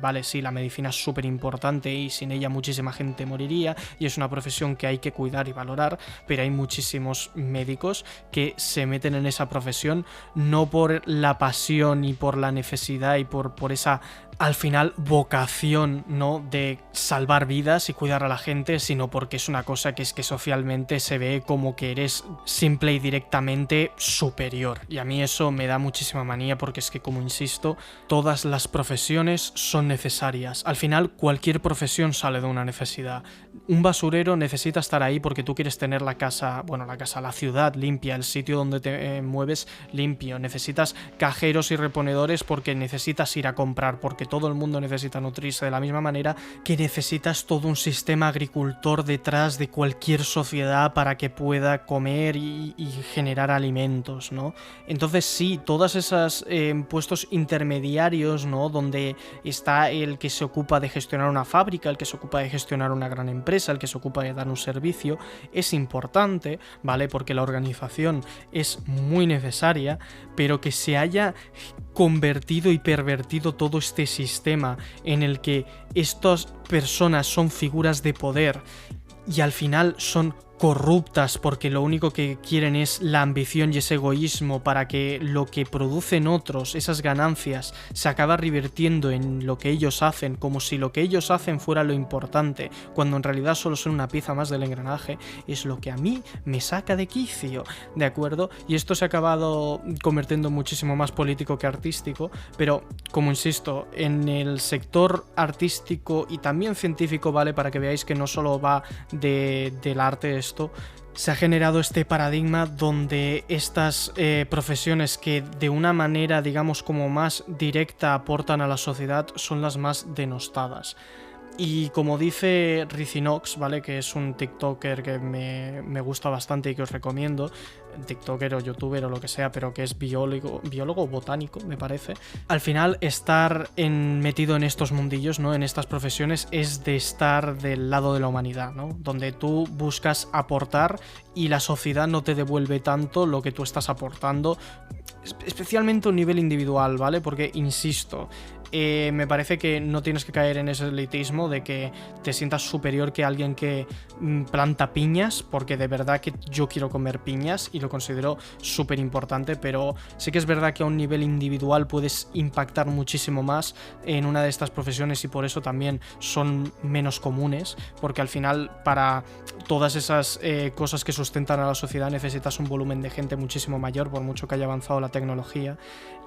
vale, sí, la medicina es súper importante y sin ella muchísima gente moriría y es una profesión que hay que cuidar y valorar, pero hay muchísimos médicos que se meten en esa profesión no por la pasión y por la necesidad y por esa, al final, vocación, ¿no?, de salvar vidas y cuidar a la gente, sino porque es una cosa que es que socialmente se ve como que eres simple y directamente superior. Y a mí eso me da muchísima manía porque es que, como insisto, todas las profesiones son necesarias. Al final, cualquier profesión sale de una necesidad. Un basurero necesita estar ahí porque tú quieres tener la ciudad limpia, el sitio donde te mueves limpio. Necesitas cajeros y reponedores porque necesitas ir a comprar, porque todo el mundo necesita nutrirse, de la misma manera que necesitas todo un sistema agricultor detrás de cualquier sociedad para que pueda comer y generar alimentos, ¿no? Entonces sí, todas esas puestos intermediarios, ¿no?, donde está el que se ocupa de gestionar una fábrica, el que se ocupa de gestionar una gran empresa, el que se ocupa de dar un servicio, es importante, ¿vale?, porque la organización es muy necesaria, pero que se haya convertido y pervertido todo este sistema en el que estas personas son figuras de poder y al final son corruptas porque lo único que quieren es la ambición y ese egoísmo para que lo que producen otros, esas ganancias, se acaba revirtiendo en lo que ellos hacen, como si lo que ellos hacen fuera lo importante, cuando en realidad solo son una pieza más del engranaje, es lo que a mí me saca de quicio, ¿de acuerdo? Y esto se ha acabado convirtiendo muchísimo más político que artístico, pero como insisto, en el sector artístico y también científico, ¿vale?, para que veáis que no solo va del arte esto, se ha generado este paradigma donde estas profesiones que de una manera, digamos, como más directa aportan a la sociedad son las más denostadas. Y como dice Rizinox, ¿vale?, que es un TikToker que me gusta bastante y que os recomiendo, TikToker o youtuber o lo que sea, pero que es biólogo botánico, me parece. Al final, estar metido en estos mundillos, ¿no?, en estas profesiones, es de estar del lado de la humanidad, ¿no?, donde tú buscas aportar y la sociedad no te devuelve tanto lo que tú estás aportando, especialmente a un nivel individual, ¿vale? Porque, insisto, me parece que no tienes que caer en ese elitismo de que te sientas superior que alguien que planta piñas, porque de verdad que yo quiero comer piñas y lo considero súper importante, pero sí que es verdad que a un nivel individual puedes impactar muchísimo más en una de estas profesiones y por eso también son menos comunes, porque al final para todas esas cosas que sustentan a la sociedad necesitas un volumen de gente muchísimo mayor, por mucho que haya avanzado la tecnología,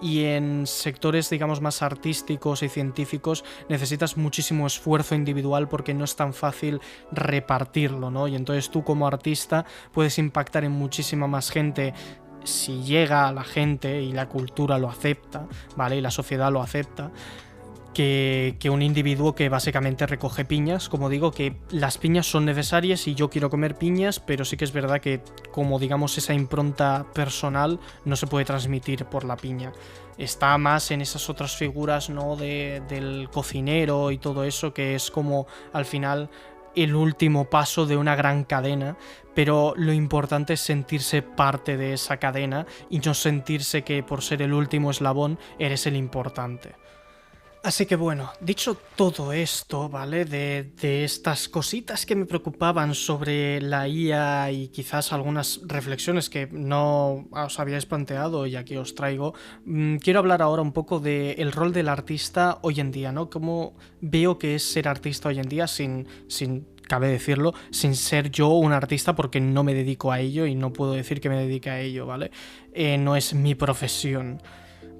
y en sectores, digamos, más artísticos y científicos necesitas muchísimo esfuerzo individual porque no es tan fácil repartirlo, ¿no? Y entonces tú, como artista, puedes impactar en muchísima más gente si llega a la gente y la cultura lo acepta, ¿vale?, y la sociedad lo acepta. que un individuo que básicamente recoge piñas. Como digo, que las piñas son necesarias y yo quiero comer piñas, pero sí que es verdad que como digamos esa impronta personal no se puede transmitir por la piña. Está más en esas otras figuras, ¿no? Del cocinero y todo eso, que es como al final el último paso de una gran cadena, pero lo importante es sentirse parte de esa cadena y no sentirse que por ser el último eslabón eres el importante. Así que bueno, dicho todo esto, ¿vale? De estas cositas que me preocupaban sobre la IA y quizás algunas reflexiones que no os habíais planteado y aquí os traigo, quiero hablar ahora un poco del rol del artista hoy en día, ¿no? Cómo veo que es ser artista hoy en día sin cabe decirlo, sin ser yo un artista porque no me dedico a ello y no puedo decir que me dedique a ello, ¿vale? No es mi profesión.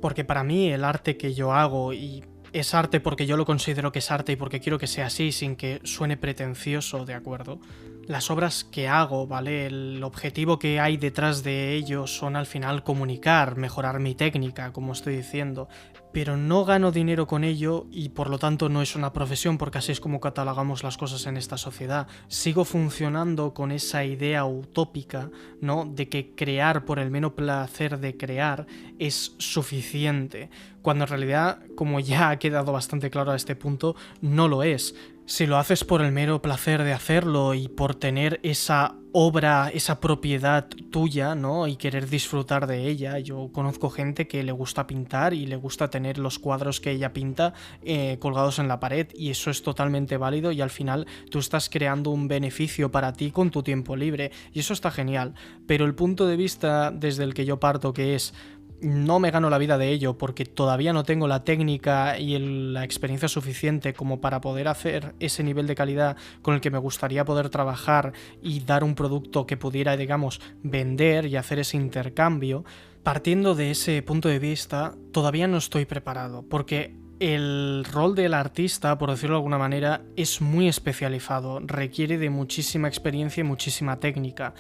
Porque para mí el arte que yo hago y es arte porque yo lo considero que es arte y porque quiero que sea así sin que suene pretencioso, ¿de acuerdo? Las obras que hago, ¿vale? El objetivo que hay detrás de ello son al final comunicar, mejorar mi técnica, como estoy diciendo, pero no gano dinero con ello y por lo tanto no es una profesión porque así es como catalogamos las cosas en esta sociedad. Sigo funcionando con esa idea utópica, ¿no? De que crear por el mero placer de crear es suficiente, cuando en realidad, como ya ha quedado bastante claro a este punto, no lo es. Si lo haces por el mero placer de hacerlo y por tener esa obra, esa propiedad tuya, ¿no? Y querer disfrutar de ella. Yo conozco gente que le gusta pintar y le gusta tener los cuadros que ella pinta colgados en la pared y eso es totalmente válido y al final tú estás creando un beneficio para ti con tu tiempo libre y eso está genial. Pero el punto de vista desde el que yo parto, que es no me gano la vida de ello porque todavía no tengo la técnica y la experiencia suficiente como para poder hacer ese nivel de calidad con el que me gustaría poder trabajar y dar un producto que pudiera, digamos, vender y hacer ese intercambio. Partiendo de ese punto de vista, todavía no estoy preparado porque el rol del artista, por decirlo de alguna manera, es muy especializado, requiere de muchísima experiencia y muchísima técnica,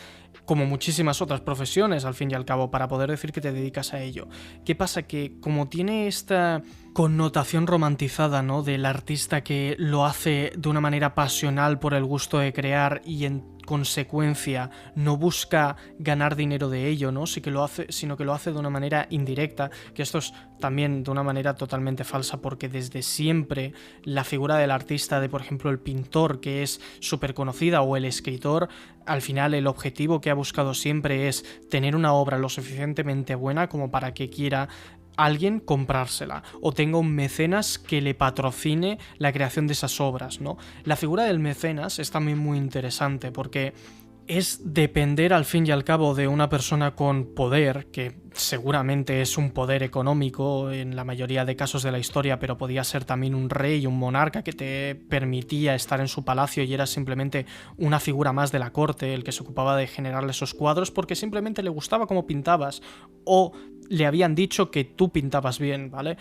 como muchísimas otras profesiones, al fin y al cabo, para poder decir que te dedicas a ello. ¿Qué pasa? Que como tiene esta connotación romantizada, ¿no? Del artista que lo hace de una manera pasional por el gusto de crear y en consecuencia no busca ganar dinero de ello, ¿no? Sino que lo hace de una manera indirecta, que esto es también de una manera totalmente falsa porque desde siempre la figura del artista, de por ejemplo el pintor, que es súper conocida, o el escritor, al final el objetivo que ha buscado siempre es tener una obra lo suficientemente buena como para que quiera alguien comprársela o tenga un mecenas que le patrocine la creación de esas obras, ¿no? La figura del mecenas es también muy interesante porque es depender al fin y al cabo de una persona con poder, que seguramente es un poder económico en la mayoría de casos de la historia, pero podía ser también un rey, un monarca que te permitía estar en su palacio y era simplemente una figura más de la corte, el que se ocupaba de generarle esos cuadros porque simplemente le gustaba cómo pintabas o le habían dicho que tú pintabas bien, ¿vale?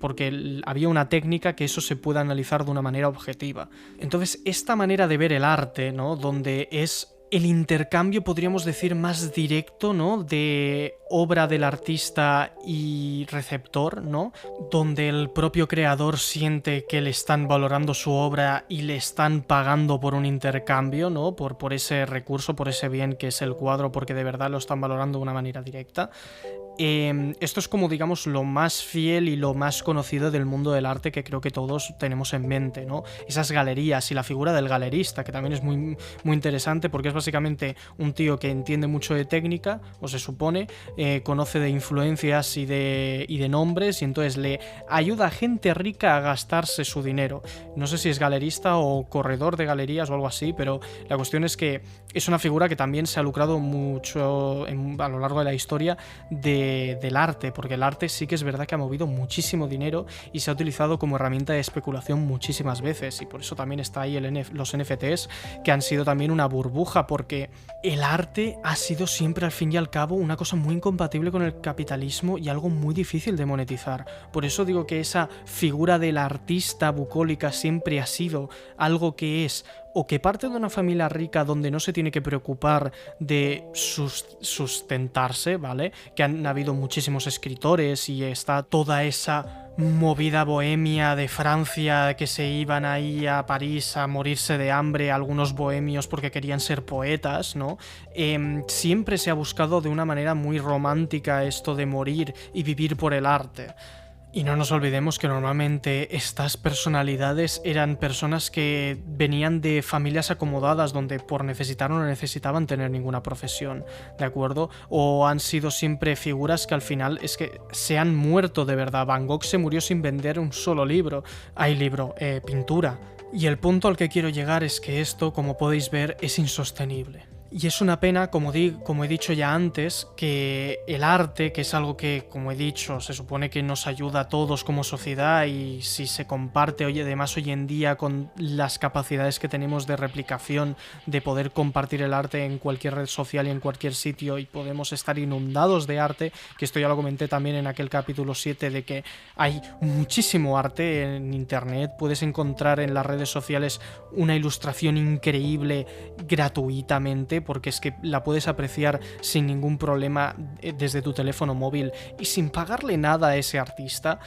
Porque había una técnica que eso se puede analizar de una manera objetiva. Entonces, esta manera de ver el arte, ¿no? Donde es el intercambio, podríamos decir, más directo, ¿no? De obra del artista y receptor, ¿no? Donde el propio creador siente que le están valorando su obra y le están pagando por un intercambio, ¿no? Por ese recurso, por ese bien que es el cuadro, porque de verdad lo están valorando de una manera directa. Esto es como, digamos, lo más fiel y lo más conocido del mundo del arte que creo que todos tenemos en mente, ¿no? Esas galerías y la figura del galerista, que también es muy, muy interesante porque es básicamente un tío que entiende mucho de técnica, o se supone, conoce de influencias y de nombres, y entonces le ayuda a gente rica a gastarse su dinero. No sé si es galerista o corredor de galerías o algo así, pero la cuestión es que es una figura que también se ha lucrado mucho a lo largo de la historia del arte, porque el arte sí que es verdad que ha movido muchísimo dinero y se ha utilizado como herramienta de especulación muchísimas veces, y por eso también está ahí los NFTs, que han sido también una burbuja, porque el arte ha sido siempre al fin y al cabo una cosa muy incompatible con el capitalismo y algo muy difícil de monetizar. Por eso digo que esa figura del artista bucólica siempre ha sido algo que es o que parte de una familia rica donde no se tiene que preocupar de sustentarse, ¿vale? Que han habido muchísimos escritores y está toda esa movida bohemia de Francia que se iban ahí a París a morirse de hambre, algunos bohemios porque querían ser poetas, ¿no? Siempre se ha buscado de una manera muy romántica esto de morir y vivir por el arte. Y no nos olvidemos que normalmente estas personalidades eran personas que venían de familias acomodadas donde por necesitar o no necesitaban tener ninguna profesión, ¿de acuerdo? O han sido siempre figuras que al final es que se han muerto de verdad. Van Gogh se murió sin vender un solo libro. Pintura. Y el punto al que quiero llegar es que esto, como podéis ver, es insostenible. Y es una pena, como he dicho ya antes, que el arte, que es algo que, como he dicho, se supone que nos ayuda a todos como sociedad y si se comparte además hoy en día con las capacidades que tenemos de replicación, de poder compartir el arte en cualquier red social y en cualquier sitio y podemos estar inundados de arte, que esto ya lo comenté también en aquel capítulo 7 de que hay muchísimo arte en internet, puedes encontrar en las redes sociales una ilustración increíble gratuitamente, porque es que la puedes apreciar sin ningún problema desde tu teléfono móvil y sin pagarle nada a ese artista.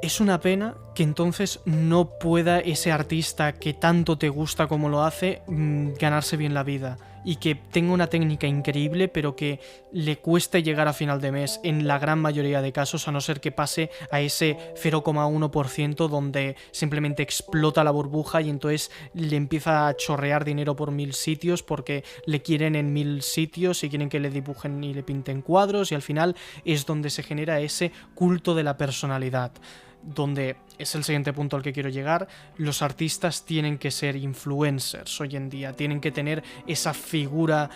Es una pena que entonces no pueda ese artista que tanto te gusta como lo hace ganarse bien la vida y que tenga una técnica increíble pero que le cueste llegar a final de mes en la gran mayoría de casos, a no ser que pase a ese 0,1% donde simplemente explota la burbuja y entonces le empieza a chorrear dinero por 1000 sitios porque le quieren en 1000 sitios y quieren que le dibujen y le pinten cuadros, y al final es donde se genera ese culto de la personalidad, donde es el siguiente punto al que quiero llegar. Los artistas tienen que ser influencers hoy en día, tienen que tener esa figura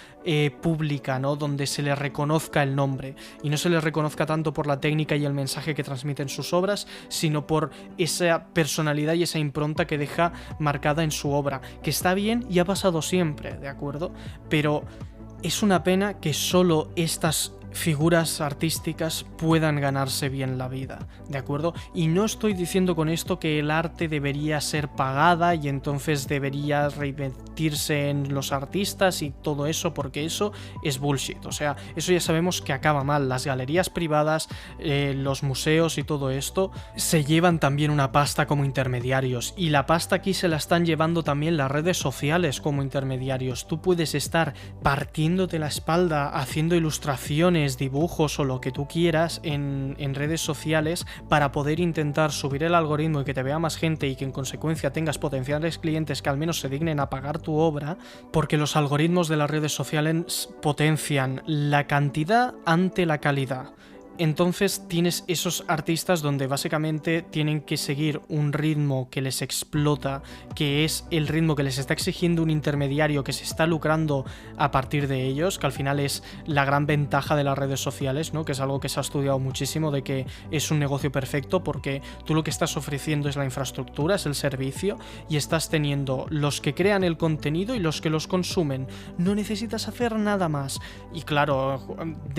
pública, ¿no? Donde se les reconozca el nombre y no se les reconozca tanto por la técnica y el mensaje que transmiten sus obras, sino por esa personalidad y esa impronta que deja marcada en su obra, que está bien y ha pasado siempre, ¿de acuerdo? Pero es una pena que solo estas figuras artísticas puedan ganarse bien la vida, ¿de acuerdo? Y no estoy diciendo con esto que el arte debería ser pagada y entonces debería reinvertirse en los artistas y todo eso, porque eso es bullshit. O sea, eso ya sabemos que acaba mal. Las galerías privadas, los museos y todo esto se llevan también una pasta como intermediarios, y la pasta aquí se la están llevando también las redes sociales como intermediarios. Tú puedes estar partiéndote la espalda haciendo ilustraciones, dibujos o lo que tú quieras en redes sociales para poder intentar subir el algoritmo y que te vea más gente y que en consecuencia tengas potenciales clientes que al menos se dignen a pagar tu obra, porque los algoritmos de las redes sociales potencian la cantidad ante la calidad. Entonces tienes esos artistas donde básicamente tienen que seguir un ritmo que les explota, que es el ritmo que les está exigiendo un intermediario que se está lucrando a partir de ellos, que al final es la gran ventaja de las redes sociales, ¿no? Que es algo que se ha estudiado muchísimo, de que es un negocio perfecto porque tú lo que estás ofreciendo es la infraestructura, es el servicio, y estás teniendo los que crean el contenido y los que los consumen. No necesitas hacer nada más. Y claro,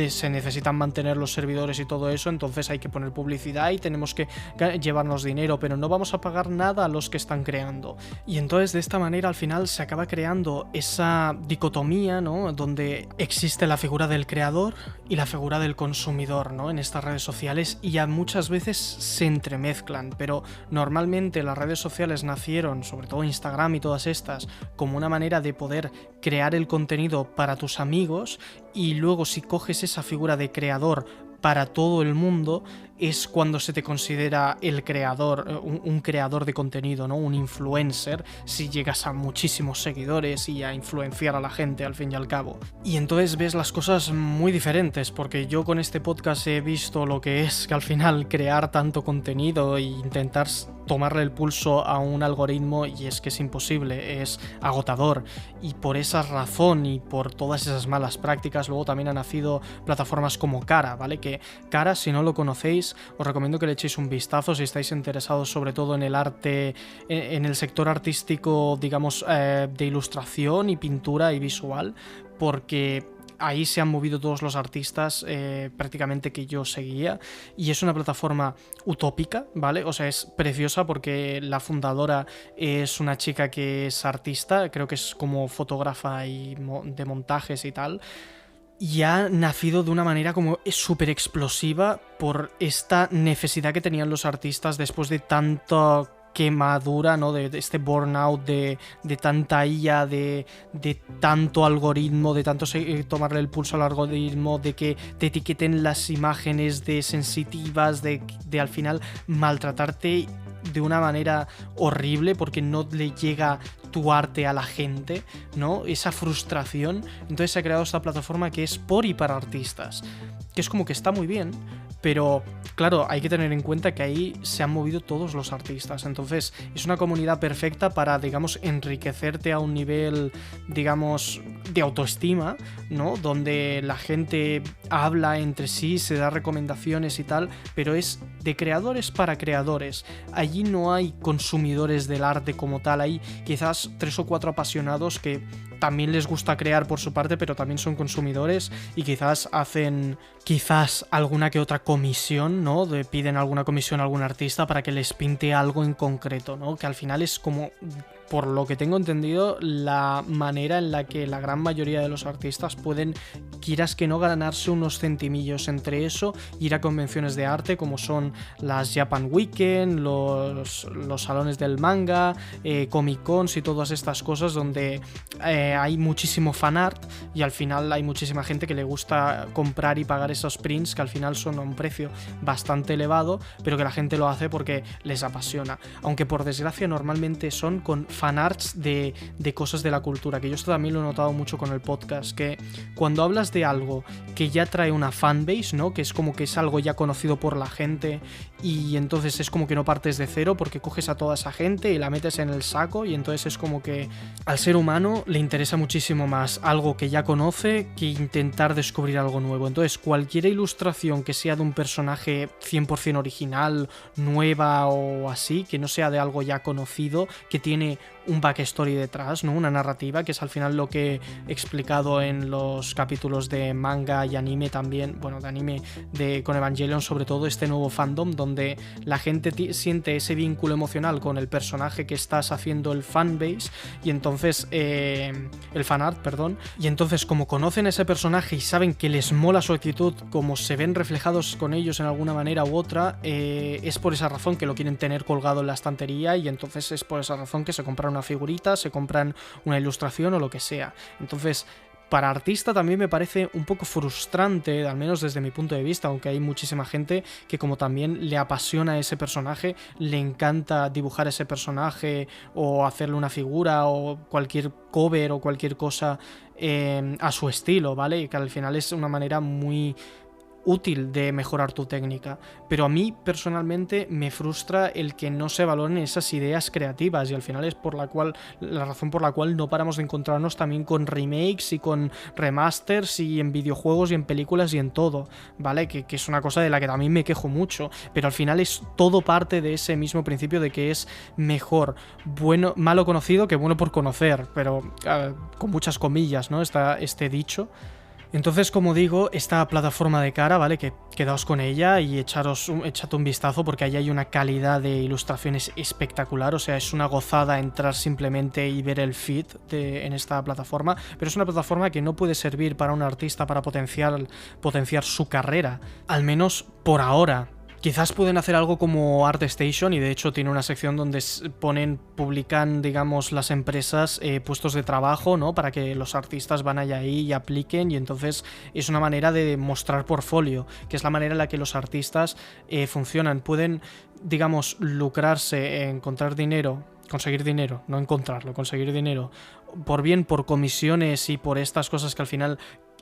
se necesitan mantener los servidores y todo eso, entonces hay que poner publicidad y tenemos que llevarnos dinero, pero no vamos a pagar nada a los que están creando. Y entonces de esta manera al final se acaba creando esa dicotomía, ¿no? Donde existe la figura del creador y la figura del consumidor, ¿no? En estas redes sociales, y ya muchas veces se entremezclan, pero normalmente las redes sociales nacieron, sobre todo Instagram y todas estas, como una manera de poder crear el contenido para tus amigos, y luego si coges esa figura de creador para todo el mundo es cuando se te considera el creador, un creador de contenido, ¿no? Un influencer, si llegas a muchísimos seguidores y a influenciar a la gente al fin y al cabo. Y entonces ves las cosas muy diferentes, porque yo con este podcast he visto lo que es que al final crear tanto contenido e intentar tomarle el pulso a un algoritmo, y es que es imposible, es agotador, y por esa razón y por todas esas malas prácticas luego también han nacido plataformas como Cara, ¿vale? Que Cara, si no lo conocéis, os recomiendo que le echéis un vistazo si estáis interesados sobre todo en el arte, en el sector artístico, digamos, de ilustración y pintura y visual, porque ahí se han movido todos los artistas prácticamente que yo seguía, y es una plataforma utópica, ¿vale? O sea, es preciosa porque la fundadora es una chica que es artista, creo que es como fotógrafa y de montajes y tal, y ha nacido de una manera como súper explosiva por esta necesidad que tenían los artistas después de tanta quemadura, ¿no? De este burnout, de tanta IA, de tanto algoritmo, de tanto tomarle el pulso al algoritmo, de que te etiqueten las imágenes de sensitivas, de al final maltratarte de una manera horrible porque no le llega tu arte a la gente, ¿no? Esa frustración. Entonces se ha creado esta plataforma que es por y para artistas, que es como que está muy bien, pero claro, hay que tener en cuenta que ahí se han movido todos los artistas, entonces es una comunidad perfecta para, digamos, enriquecerte a un nivel, digamos, de autoestima, ¿no? Donde la gente habla entre sí, se da recomendaciones y tal, pero es de creadores para creadores. Allí no hay consumidores del arte como tal, hay quizás 3 o 4 apasionados que también les gusta crear por su parte, pero también son consumidores y quizás hacen alguna que otra comisión, ¿no? Piden alguna comisión a algún artista para que les pinte algo en concreto, ¿no? Que al final es como, por lo que tengo entendido, la manera en la que la gran mayoría de los artistas pueden, quieras que no, ganarse unos centimillos entre eso, ir a convenciones de arte como son las Japan Weekend, los salones del manga, Comic Cons y todas estas cosas donde hay muchísimo fanart y al final hay muchísima gente que le gusta comprar y pagar esos prints que al final son a un precio bastante elevado, pero que la gente lo hace porque les apasiona, aunque por desgracia normalmente son con fanarts de cosas de la cultura, que yo esto también lo he notado mucho con el podcast, que cuando hablas de algo que ya trae una fanbase, ¿no? Que es como que es algo ya conocido por la gente y entonces es como que no partes de cero porque coges a toda esa gente y la metes en el saco, y entonces es como que al ser humano le interesa muchísimo más algo que ya conoce que intentar descubrir algo nuevo. Entonces cualquier ilustración que sea de un personaje 100% original, nueva o así, que no sea de algo ya conocido, que tiene un backstory detrás, ¿no? Una narrativa, que es al final lo que he explicado en los capítulos de manga y anime también, bueno, de anime con Evangelion, sobre todo este nuevo fandom donde la gente siente ese vínculo emocional con el personaje que estás haciendo el fanbase, y entonces el fanart, perdón, y entonces como conocen a ese personaje y saben que les mola su actitud, como se ven reflejados con ellos en alguna manera u otra, es por esa razón que lo quieren tener colgado en la estantería, y entonces es por esa razón que se compran una figurita, se compran una ilustración o lo que sea. Entonces, para artista también me parece un poco frustrante, al menos desde mi punto de vista, aunque hay muchísima gente que como también le apasiona ese personaje, le encanta dibujar ese personaje o hacerle una figura o cualquier cover o cualquier cosa a su estilo, ¿vale? Y que al final es una manera muy útil de mejorar tu técnica, pero a mí personalmente me frustra el que no se valoren esas ideas creativas, y al final es la razón por la cual no paramos de encontrarnos también con remakes y con remasters y en videojuegos y en películas y en todo, ¿vale? Que es una cosa de la que también me quejo mucho, pero al final es todo parte de ese mismo principio de que es mejor malo conocido que bueno por conocer, pero con muchas comillas, ¿no? Está este dicho. Entonces, como digo, esta plataforma de cara, ¿vale? Que quedaos con ella y échate un vistazo, porque ahí hay una calidad de ilustraciones espectacular. O sea, es una gozada entrar simplemente y ver el feed en esta plataforma, pero es una plataforma que no puede servir para un artista para potenciar su carrera, al menos por ahora. Quizás pueden hacer algo como ArtStation, y de hecho tiene una sección donde publican, digamos, las empresas puestos de trabajo, ¿no? Para que los artistas van allá ahí y apliquen, y entonces es una manera de mostrar portfolio, que es la manera en la que los artistas funcionan. Pueden, digamos, lucrarse, conseguir dinero, no encontrarlo, conseguir dinero, por comisiones y por estas cosas que al final,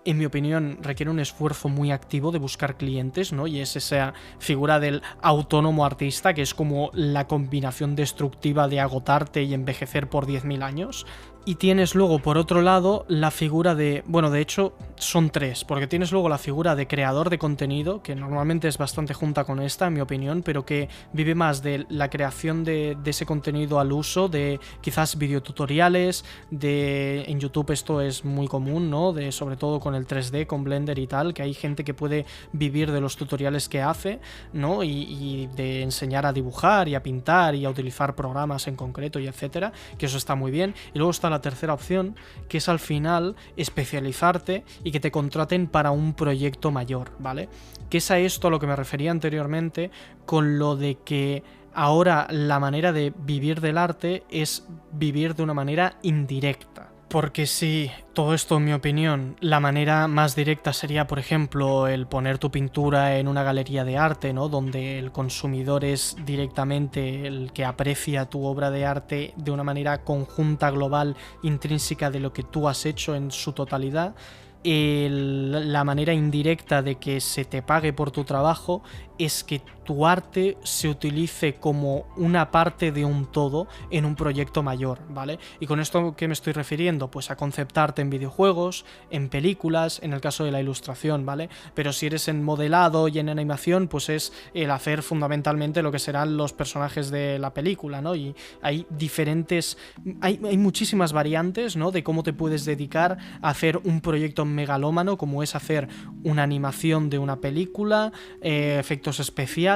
en mi opinión, requiere un esfuerzo muy activo de buscar clientes, ¿no? Y es esa figura del autónomo artista, que es como la combinación destructiva de agotarte y envejecer por 10.000 años. Y tienes luego, por otro lado, la figura de... Bueno, de hecho, son tres, porque tienes luego la figura de creador de contenido, que normalmente es bastante junta con esta, en mi opinión, pero que vive más de la creación de ese contenido al uso, de quizás videotutoriales, de... En YouTube esto es muy común, ¿no? De, sobre todo con el 3D, con Blender y tal, que hay gente que puede vivir de los tutoriales que hace, ¿no? Y de enseñar a dibujar y a pintar y a utilizar programas en concreto y etcétera, que eso está muy bien. Y luego está la tercera opción, que es al final especializarte y que te contraten para un proyecto mayor, ¿vale? Que es a esto a lo que me refería anteriormente con lo de que ahora la manera de vivir del arte es vivir de una manera indirecta. Porque sí, todo esto en mi opinión, la manera más directa sería, por ejemplo, el poner tu pintura en una galería de arte, ¿no? Donde el consumidor es directamente el que aprecia tu obra de arte de una manera conjunta, global, intrínseca de lo que tú has hecho en su totalidad. La manera indirecta de que se te pague por tu trabajo es que tu arte se utilice como una parte de un todo en un proyecto mayor, ¿vale? ¿Y con esto qué me estoy refiriendo? Pues a conceptarte en videojuegos, en películas, en el caso de la ilustración, ¿vale? Pero si eres en modelado y en animación, pues es el hacer fundamentalmente lo que serán los personajes de la película, ¿no? Y hay diferentes... Hay muchísimas variantes, ¿no? De cómo te puedes dedicar a hacer un proyecto megalómano, como es hacer una animación de una película, efectos especiales,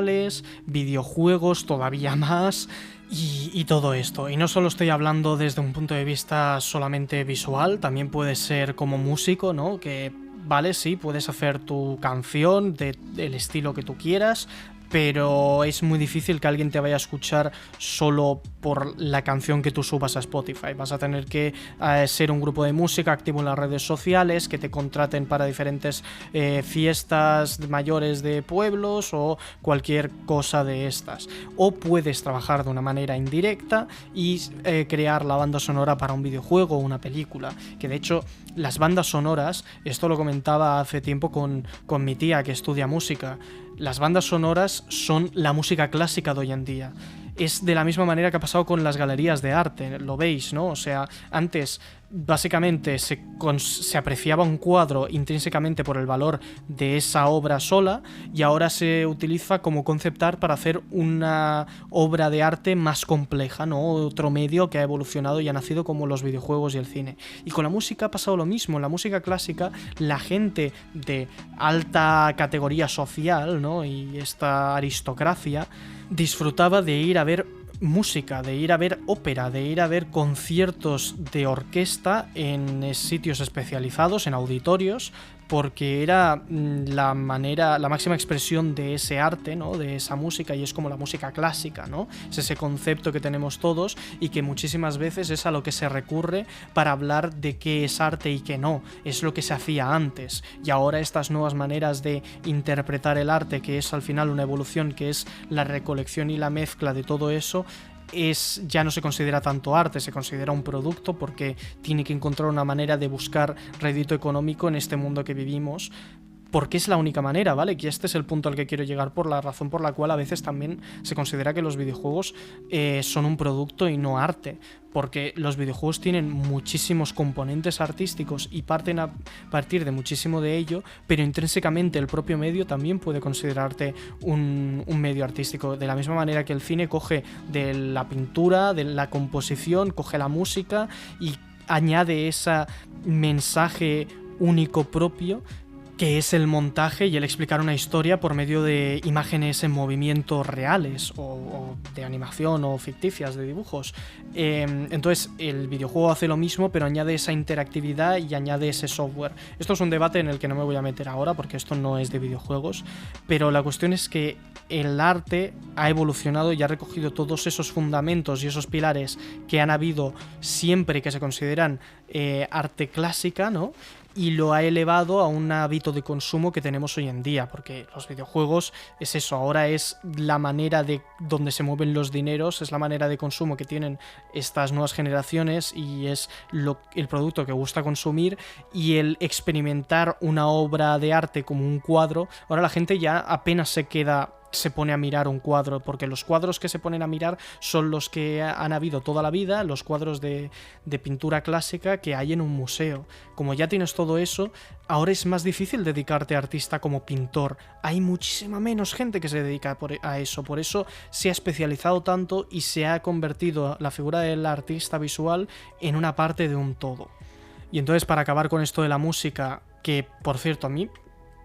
videojuegos todavía más y todo esto. Y no solo estoy hablando desde un punto de vista solamente visual, también puede ser como músico, ¿no? Que vale, sí, puedes hacer tu canción del estilo que tú quieras, pero es muy difícil que alguien te vaya a escuchar solo por la canción que tú subas a Spotify. Vas a tener que ser un grupo de música activo en las redes sociales, que te contraten para diferentes fiestas mayores de pueblos o cualquier cosa de estas. O puedes trabajar de una manera indirecta y crear la banda sonora para un videojuego o una película, que de hecho las bandas sonoras, esto lo comentaba hace tiempo con mi tía que estudia música, las bandas sonoras son la música clásica de hoy en día. Es de la misma manera que ha pasado con las galerías de arte, lo veis, ¿no? O sea, antes básicamente se apreciaba un cuadro intrínsecamente por el valor de esa obra sola y ahora se utiliza como concept art para hacer una obra de arte más compleja, ¿no? Otro medio que ha evolucionado y ha nacido como los videojuegos y el cine. Y con la música ha pasado lo mismo. En la música clásica, la gente de alta categoría social, ¿no? Y esta aristocracia disfrutaba de ir a ver música, de ir a ver ópera, de ir a ver conciertos de orquesta en sitios especializados, en auditorios, porque era la máxima expresión de ese arte, ¿no? De esa música, y es como la música clásica, ¿no? Es ese concepto que tenemos todos y que muchísimas veces es a lo que se recurre para hablar de qué es arte y qué no. Es lo que se hacía antes, y ahora estas nuevas maneras de interpretar el arte, que es al final una evolución, que es la recolección y la mezcla de todo eso, ya no se considera tanto arte, se considera un producto, porque tiene que encontrar una manera de buscar rédito económico en este mundo que vivimos, porque es la única manera, ¿vale? Que este es el punto al que quiero llegar, por la razón por la cual a veces también se considera que los videojuegos son un producto y no arte, porque los videojuegos tienen muchísimos componentes artísticos y parten a partir de muchísimo de ello, pero intrínsecamente el propio medio también puede considerarte un medio artístico, de la misma manera que el cine coge de la pintura, de la composición, coge la música y añade ese mensaje único propio, que es el montaje y el explicar una historia por medio de imágenes en movimiento reales o de animación o ficticias de dibujos. Entonces el videojuego hace lo mismo, pero añade esa interactividad y añade ese software. Esto es un debate en el que no me voy a meter ahora porque esto no es de videojuegos, pero la cuestión es que el arte ha evolucionado y ha recogido todos esos fundamentos y esos pilares que han habido siempre, que se consideran arte clásica, ¿no? Y lo ha elevado a un hábito de consumo que tenemos hoy en día, porque los videojuegos es eso, ahora es la manera de donde se mueven los dineros, es la manera de consumo que tienen estas nuevas generaciones y es el producto que gusta consumir, y el experimentar una obra de arte como un cuadro, ahora la gente ya apenas se queda se pone a mirar un cuadro, porque los cuadros que se ponen a mirar son los que han habido toda la vida, los cuadros de pintura clásica que hay en un museo. Como ya tienes todo eso, ahora es más difícil dedicarte a artista como pintor. Hay muchísima menos gente que se dedica a eso, por eso se ha especializado tanto y se ha convertido la figura del artista visual en una parte de un todo. Y entonces, para acabar con esto de la música, que por cierto a mí,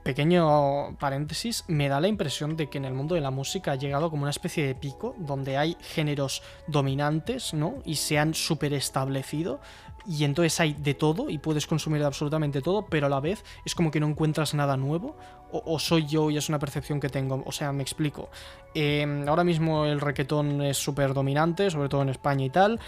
pequeño paréntesis, me da la impresión de que en el mundo de la música ha llegado como una especie de pico donde hay géneros dominantes, ¿no? Y se han súper establecido y entonces hay de todo y puedes consumir de absolutamente todo, pero a la vez es como que no encuentras nada nuevo. O soy yo y es una percepción que tengo. O sea, me explico. Ahora mismo el reggaetón es súper dominante, sobre todo en España y tal.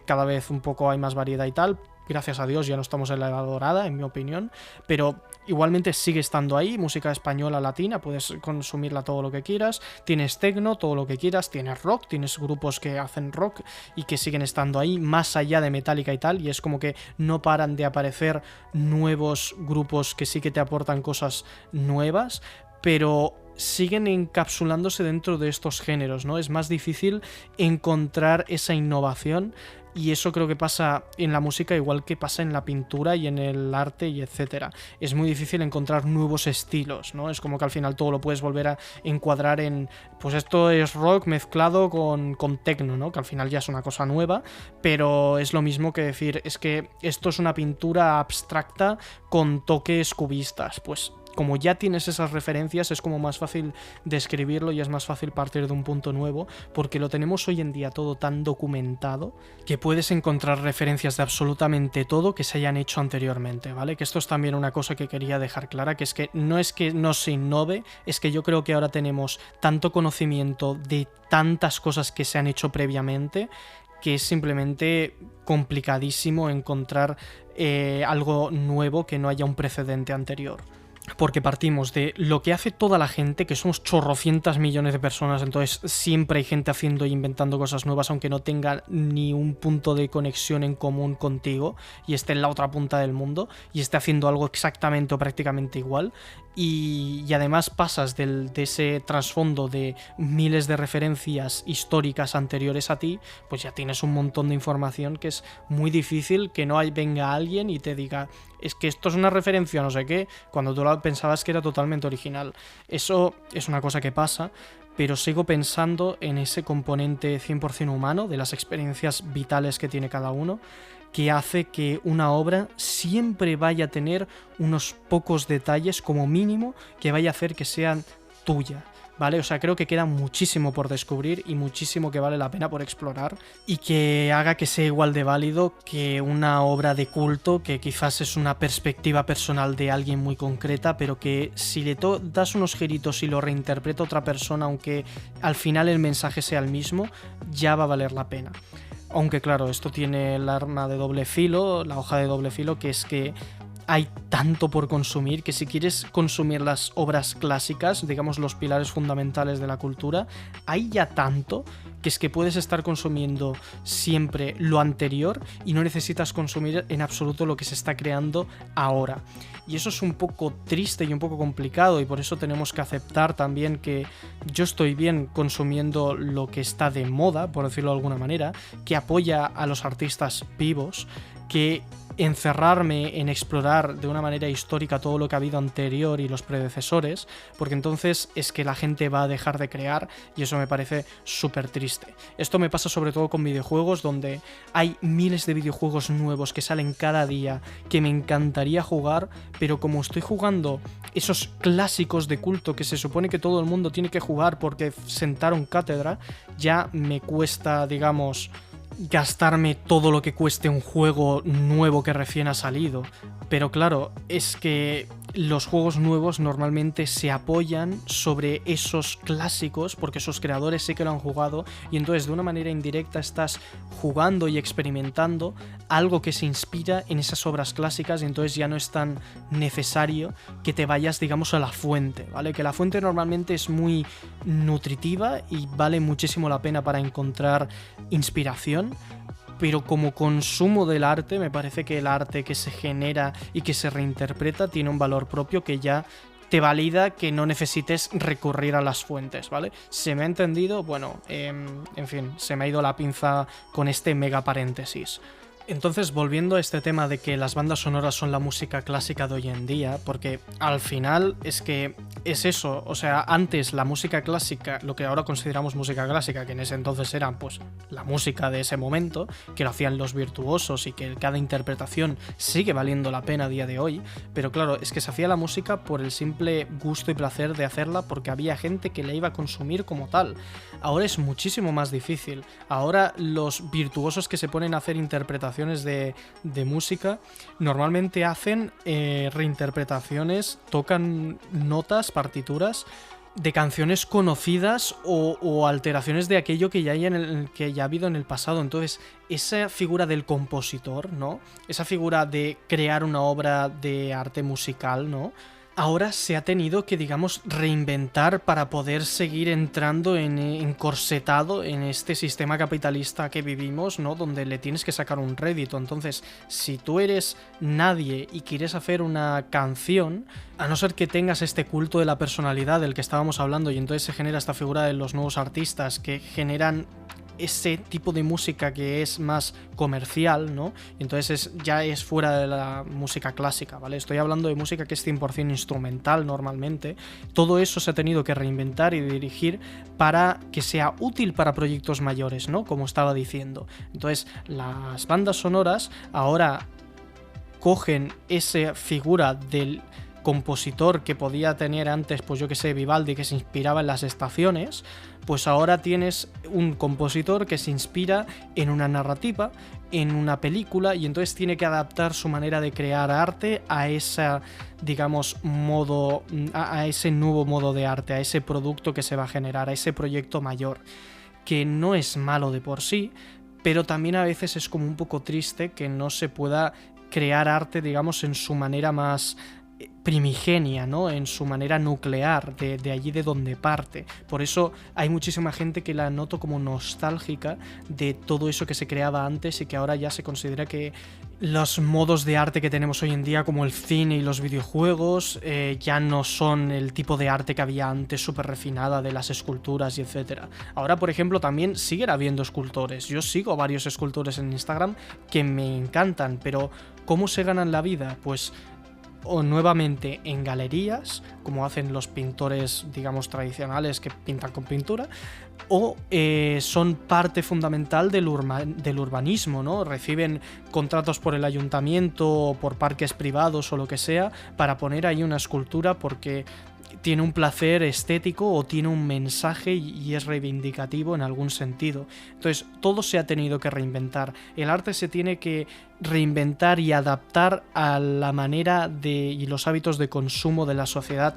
Cada vez un poco hay más variedad y tal. Gracias a Dios ya no estamos en la edad dorada, en mi opinión, pero igualmente sigue estando ahí, música española, latina, puedes consumirla todo lo que quieras, tienes techno, todo lo que quieras, tienes rock, tienes grupos que hacen rock y que siguen estando ahí, más allá de Metallica y tal, y es como que no paran de aparecer nuevos grupos que sí que te aportan cosas nuevas, pero siguen encapsulándose dentro de estos géneros, ¿no? Es más difícil encontrar esa innovación. Y eso creo que pasa en la música igual que pasa en la pintura y en el arte y etcétera. Es muy difícil encontrar nuevos estilos, ¿no? Es como que al final todo lo puedes volver a encuadrar en... Pues esto es rock mezclado con techno, ¿no? Que al final ya es una cosa nueva, pero es lo mismo que decir, es que esto es una pintura abstracta con toques cubistas. Pues como ya tienes esas referencias es como más fácil describirlo y es más fácil partir de un punto nuevo, porque lo tenemos hoy en día todo tan documentado que puedes encontrar referencias de absolutamente todo que se hayan hecho anteriormente, ¿vale? Que esto es también una cosa que quería dejar clara, que es que no se innove, es que yo creo que ahora tenemos tanto conocimiento de tantas cosas que se han hecho previamente que es simplemente complicadísimo encontrar algo nuevo que no haya un precedente anterior. Porque partimos de lo que hace toda la gente, que somos chorrocientas millones de personas, entonces siempre hay gente haciendo e inventando cosas nuevas, aunque no tenga ni un punto de conexión en común contigo y esté en la otra punta del mundo y esté haciendo algo exactamente o prácticamente igual. Y además pasas de ese trasfondo de miles de referencias históricas anteriores a ti, pues ya tienes un montón de información que es muy difícil que no venga alguien y te diga, es que esto es una referencia a no sé qué, cuando tú pensabas que era totalmente original. Eso es una cosa que pasa, pero sigo pensando en ese componente 100% humano de las experiencias vitales que tiene cada uno, que hace que una obra siempre vaya a tener unos pocos detalles como mínimo que vaya a hacer que sean tuya, ¿vale? O sea, creo que queda muchísimo por descubrir y muchísimo que vale la pena por explorar y que haga que sea igual de válido que una obra de culto que quizás es una perspectiva personal de alguien muy concreta, pero que si le das unos giritos y lo reinterpreta otra persona, aunque al final el mensaje sea el mismo, ya va a valer la pena. Aunque claro, esto tiene el arma de doble filo, la hoja de doble filo, que es que hay tanto por consumir que si quieres consumir las obras clásicas, digamos los pilares fundamentales de la cultura, hay ya tanto que es que puedes estar consumiendo siempre lo anterior y no necesitas consumir en absoluto lo que se está creando ahora. Y eso es un poco triste y un poco complicado, y por eso tenemos que aceptar también que yo estoy bien consumiendo lo que está de moda, por decirlo de alguna manera, que apoya a los artistas vivos, que encerrarme en explorar de una manera histórica todo lo que ha habido anterior y los predecesores, porque entonces es que la gente va a dejar de crear y eso me parece súper triste. Esto me pasa sobre todo con videojuegos, donde hay miles de videojuegos nuevos que salen cada día que me encantaría jugar, pero como estoy jugando esos clásicos de culto que se supone que todo el mundo tiene que jugar porque sentaron cátedra, ya me cuesta, digamos, gastarme todo lo que cueste un juego nuevo que recién ha salido. Pero claro, es que los juegos nuevos normalmente se apoyan sobre esos clásicos porque sus creadores sí que lo han jugado, y entonces de una manera indirecta estás jugando y experimentando algo que se inspira en esas obras clásicas, y entonces ya no es tan necesario que te vayas, digamos, a la fuente, ¿vale? Que la fuente normalmente es muy nutritiva y vale muchísimo la pena para encontrar inspiración, pero como consumo del arte me parece que el arte que se genera y que se reinterpreta tiene un valor propio que ya te valida que no necesites recurrir a las fuentes, ¿vale? ¿Se me ha entendido? Bueno, en fin, se me ha ido la pinza con este mega paréntesis. Entonces, volviendo a este tema de que las bandas sonoras son la música clásica de hoy en día, porque al final es que es eso, o sea, antes la música clásica, lo que ahora consideramos música clásica, que en ese entonces era pues la música de ese momento, que lo hacían los virtuosos y que cada interpretación sigue valiendo la pena a día de hoy, pero claro, es que se hacía la música por el simple gusto y placer de hacerla porque había gente que la iba a consumir como tal. Ahora es muchísimo más difícil. Ahora los virtuosos que se ponen a hacer interpretaciones de música normalmente hacen reinterpretaciones, tocan notas, partituras de canciones conocidas o alteraciones de aquello que que ya ha habido en el pasado. Entonces, esa figura del compositor, ¿no? Esa figura de crear una obra de arte musical, ¿no? Ahora se ha tenido que, digamos, reinventar para poder seguir entrando encorsetado en este sistema capitalista que vivimos, ¿no? Donde le tienes que sacar un rédito. Entonces, si tú eres nadie y quieres hacer una canción, a no ser que tengas este culto de la personalidad del que estábamos hablando, y entonces se genera esta figura de los nuevos artistas que generan ese tipo de música que es más comercial, ¿no? Entonces ya es fuera de la música clásica, ¿vale? Estoy hablando de música que es 100% instrumental normalmente. Todo eso se ha tenido que reinventar y dirigir para que sea útil para proyectos mayores, ¿no? Como estaba diciendo. Entonces, las bandas sonoras ahora cogen esa figura del compositor que podía tener antes, pues yo que sé, Vivaldi, que se inspiraba en las estaciones, pues ahora tienes un compositor que se inspira en una narrativa, en una película, y entonces tiene que adaptar su manera de crear arte a esa, digamos, modo, a ese nuevo modo de arte, a ese producto que se va a generar, a ese proyecto mayor, que no es malo de por sí, pero también a veces es como un poco triste que no se pueda crear arte, digamos, en su manera más primigenia, ¿no? En su manera nuclear, de allí de donde parte. Por eso hay muchísima gente que la noto como nostálgica de todo eso que se creaba antes y que ahora ya se considera que los modos de arte que tenemos hoy en día, como el cine y los videojuegos, ya no son el tipo de arte que había antes, súper refinada, de las esculturas y etcétera. Ahora, por ejemplo, también siguen habiendo escultores. Yo sigo a varios escultores en Instagram que me encantan, pero ¿cómo se ganan la vida? Pues o nuevamente en galerías, como hacen los pintores, digamos, tradicionales que pintan con pintura, o son parte fundamental del urbanismo, ¿no? Reciben contratos por el ayuntamiento o por parques privados o lo que sea para poner ahí una escultura porque tiene un placer estético o tiene un mensaje y es reivindicativo en algún sentido. Entonces, todo se ha tenido que reinventar. El arte se tiene que reinventar y adaptar a la manera y los hábitos de consumo de la sociedad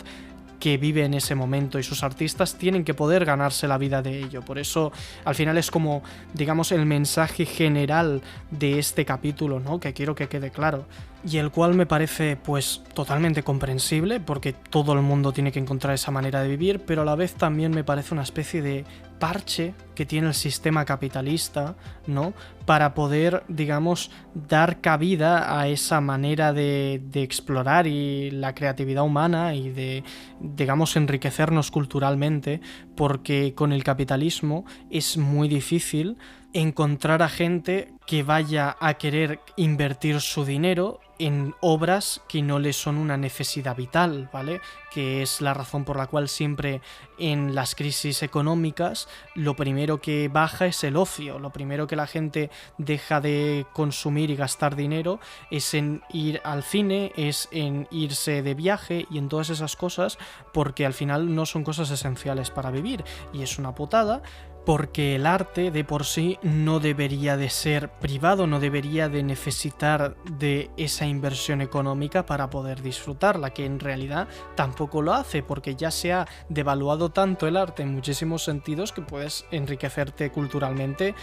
que vive en ese momento, y sus artistas tienen que poder ganarse la vida de ello. Por eso, al final es como, digamos, el mensaje general de este capítulo, ¿no? Que quiero que quede claro. Y el cual me parece, pues, totalmente comprensible, porque todo el mundo tiene que encontrar esa manera de vivir, pero a la vez también me parece una especie de parche que tiene el sistema capitalista, ¿no? Para poder, digamos, dar cabida a esa manera de explorar y la creatividad humana y de, digamos, enriquecernos culturalmente, porque con el capitalismo es muy difícil encontrar a gente que vaya a querer invertir su dinero en obras que no le son una necesidad vital, ¿vale? Que es la razón por la cual siempre en las crisis económicas lo primero que baja es el ocio, lo primero que la gente deja de consumir y gastar dinero es en ir al cine, es en irse de viaje y en todas esas cosas, porque al final no son cosas esenciales para vivir, y es una putada. Porque el arte de por sí no debería de ser privado, no debería de necesitar de esa inversión económica para poder disfrutarla, que en realidad tampoco lo hace, porque ya se ha devaluado tanto el arte en muchísimos sentidos que puedes enriquecerte culturalmente,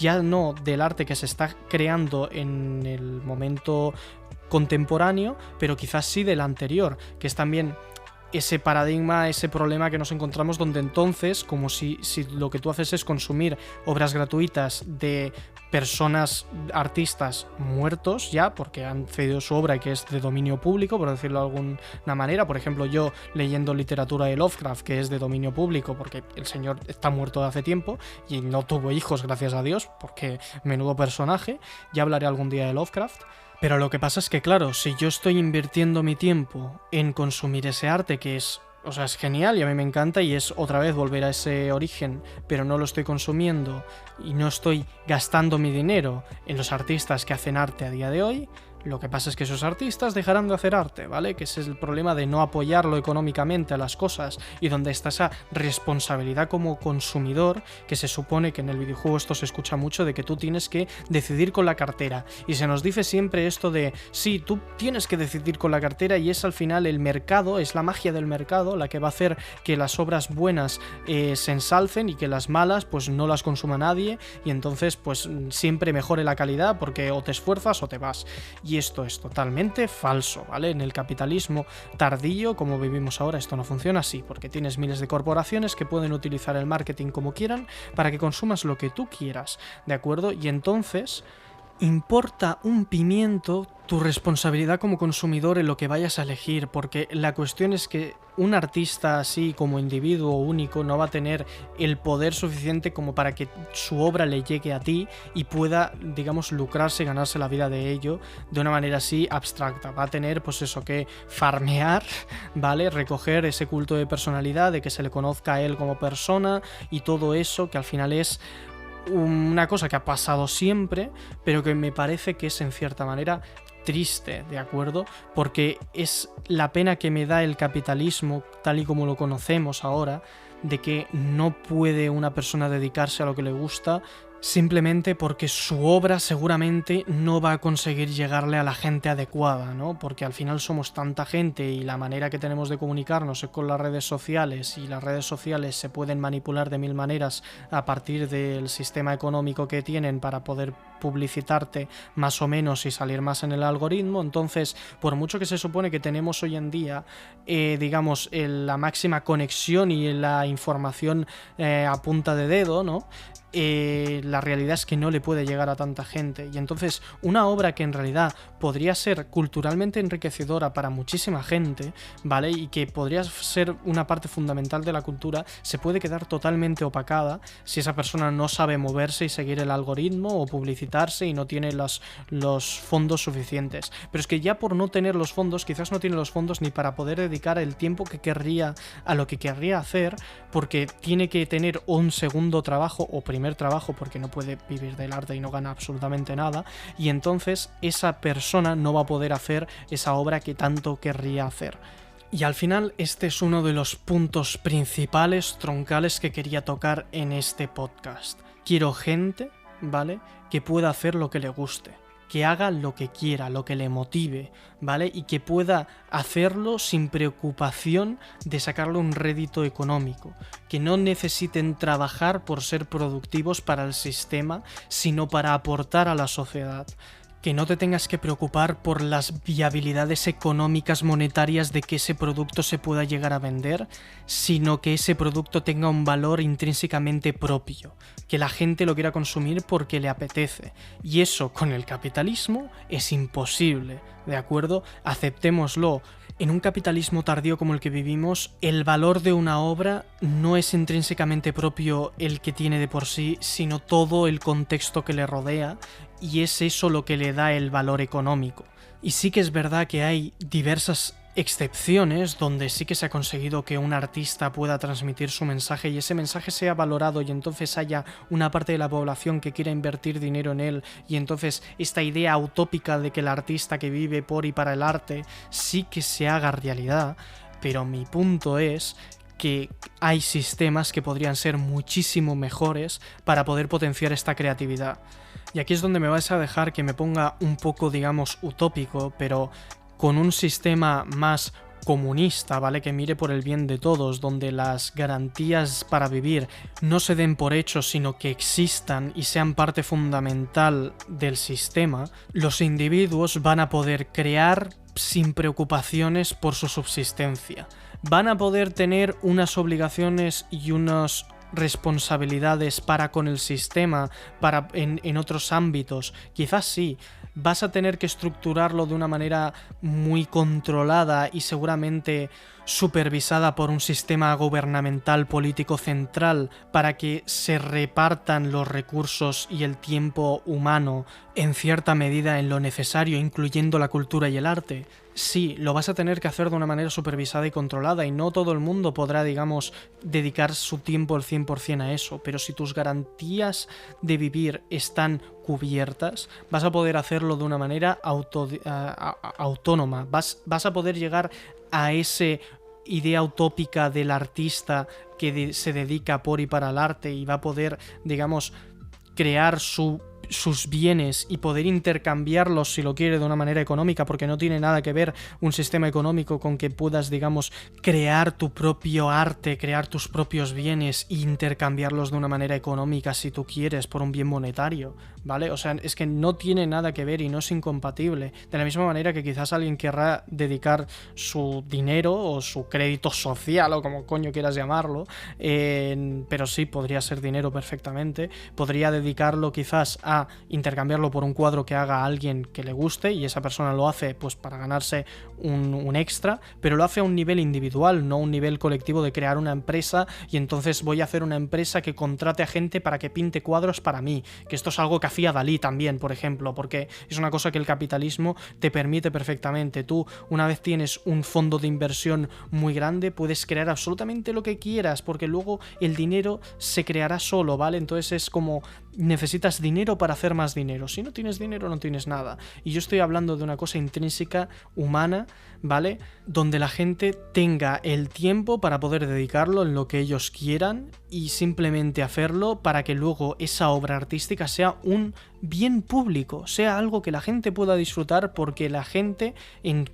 ya no del arte que se está creando en el momento contemporáneo, pero quizás sí del anterior, que es también ese paradigma, ese problema que nos encontramos, donde entonces, como si lo que tú haces es consumir obras gratuitas de personas, artistas muertos ya, porque han cedido su obra y que es de dominio público, por decirlo de alguna manera. Por ejemplo, yo leyendo literatura de Lovecraft, que es de dominio público, porque el señor está muerto de hace tiempo y no tuvo hijos, gracias a Dios, porque menudo personaje. Ya hablaré algún día de Lovecraft. Pero lo que pasa es que, claro, si yo estoy invirtiendo mi tiempo en consumir ese arte, que es genial y a mí me encanta y es otra vez volver a ese origen, pero no lo estoy consumiendo y no estoy gastando mi dinero en los artistas que hacen arte a día de hoy, lo que pasa es que esos artistas dejarán de hacer arte, ¿vale? Que ese es el problema de no apoyarlo económicamente a las cosas, y donde está esa responsabilidad como consumidor, que se supone que en el videojuego esto se escucha mucho, de que tú tienes que decidir con la cartera. Y se nos dice siempre esto de, sí, tú tienes que decidir con la cartera, y es al final el mercado, es la magia del mercado la que va a hacer que las obras buenas se ensalcen y que las malas pues no las consuma nadie, y entonces pues siempre mejore la calidad, porque o te esfuerzas o te vas. Y esto es totalmente falso, ¿vale? En el capitalismo tardío, como vivimos ahora, esto no funciona así, porque tienes miles de corporaciones que pueden utilizar el marketing como quieran para que consumas lo que tú quieras, ¿de acuerdo? Y entonces importa un pimiento tu responsabilidad como consumidor en lo que vayas a elegir, porque la cuestión es que un artista así como individuo único no va a tener el poder suficiente como para que su obra le llegue a ti y pueda, digamos, lucrarse y ganarse la vida de ello de una manera así abstracta. Va a tener pues eso, que farmear, ¿vale? Recoger ese culto de personalidad, de que se le conozca a él como persona y todo eso, que al final es una cosa que ha pasado siempre, pero que me parece que es en cierta manera triste, ¿de acuerdo? Porque es la pena que me da el capitalismo tal y como lo conocemos ahora, de que no puede una persona dedicarse a lo que le gusta simplemente porque su obra seguramente no va a conseguir llegarle a la gente adecuada, ¿no? Porque al final somos tanta gente y la manera que tenemos de comunicarnos es con las redes sociales, y las redes sociales se pueden manipular de mil maneras a partir del sistema económico que tienen para poder publicitarte más o menos y salir más en el algoritmo. Entonces, por mucho que se supone que tenemos hoy en día, digamos, la máxima conexión y la información a punta de dedo, ¿no? La realidad es que no le puede llegar a tanta gente, y entonces una obra que en realidad podría ser culturalmente enriquecedora para muchísima gente, ¿vale? Y que podría ser una parte fundamental de la cultura, se puede quedar totalmente opacada si esa persona no sabe moverse y seguir el algoritmo o publicitarse y no tiene los fondos suficientes. Pero es que ya por no tener los fondos, quizás no tiene los fondos ni para poder dedicar el tiempo que querría a lo que querría hacer, porque tiene que tener un segundo trabajo o primer trabajo, porque no puede vivir del arte y no gana absolutamente nada, y entonces esa persona no va a poder hacer esa obra que tanto querría hacer. Y al final este es uno de los puntos principales, troncales, que quería tocar en este podcast. Quiero gente, ¿vale?, que pueda hacer lo que le guste, que haga lo que quiera, lo que le motive, ¿vale? Y que pueda hacerlo sin preocupación de sacarle un rédito económico, que no necesiten trabajar por ser productivos para el sistema, sino para aportar a la sociedad. Que no te tengas que preocupar por las viabilidades económicas monetarias de que ese producto se pueda llegar a vender, sino que ese producto tenga un valor intrínsecamente propio, que la gente lo quiera consumir porque le apetece. Y eso con el capitalismo es imposible, ¿de acuerdo? Aceptémoslo. En un capitalismo tardío como el que vivimos, el valor de una obra no es intrínsecamente propio el que tiene de por sí, sino todo el contexto que le rodea, y es eso lo que le da el valor económico. Y sí que es verdad que hay diversas excepciones donde sí que se ha conseguido que un artista pueda transmitir su mensaje y ese mensaje sea valorado, y entonces haya una parte de la población que quiera invertir dinero en él, y entonces esta idea utópica de que el artista que vive por y para el arte sí que se haga realidad. Pero mi punto es que hay sistemas que podrían ser muchísimo mejores para poder potenciar esta creatividad. Y aquí es donde me vais a dejar que me ponga un poco, digamos, utópico, pero con un sistema más comunista, ¿vale? Que mire por el bien de todos, donde las garantías para vivir no se den por hecho, sino que existan y sean parte fundamental del sistema, los individuos van a poder crear sin preocupaciones por su subsistencia. ¿Van a poder tener unas obligaciones y unas responsabilidades para con el sistema, para en otros ámbitos? Quizás sí. Vas a tener que estructurarlo de una manera muy controlada y seguramente supervisada por un sistema gubernamental político central para que se repartan los recursos y el tiempo humano en cierta medida en lo necesario, incluyendo la cultura y el arte. Sí, lo vas a tener que hacer de una manera supervisada y controlada, y no todo el mundo podrá, digamos, dedicar su tiempo al 100% a eso, pero si tus garantías de vivir están cubiertas, vas a poder hacerlo de una manera autónoma, vas a poder llegar a ese idea utópica del artista que se dedica por y para el arte y va a poder, digamos, crear sus bienes y poder intercambiarlos si lo quiere de una manera económica, porque no tiene nada que ver un sistema económico con que puedas, digamos, crear tu propio arte, crear tus propios bienes e intercambiarlos de una manera económica si tú quieres por un bien monetario, ¿vale? O sea, es que no tiene nada que ver y no es incompatible. De la misma manera que quizás alguien querrá dedicar su dinero o su crédito social o como coño quieras llamarlo, pero sí, podría ser dinero perfectamente, podría dedicarlo quizás a intercambiarlo por un cuadro que haga a alguien que le guste y esa persona lo hace pues para ganarse un extra, pero lo hace a un nivel individual, no a un nivel colectivo de crear una empresa y entonces voy a hacer una empresa que contrate a gente para que pinte cuadros para mí, que esto es algo que hacía Dalí también, por ejemplo, porque es una cosa que el capitalismo te permite perfectamente. Tú, una vez tienes un fondo de inversión muy grande, puedes crear absolutamente lo que quieras, porque luego el dinero se creará solo, ¿vale? Entonces es como necesitas dinero para hacer más dinero. Si no tienes dinero, no tienes nada. Y yo estoy hablando de una cosa intrínseca, humana, ¿vale? Donde la gente tenga el tiempo para poder dedicarlo en lo que ellos quieran y simplemente hacerlo para que luego esa obra artística sea un bien público, sea algo que la gente pueda disfrutar porque la gente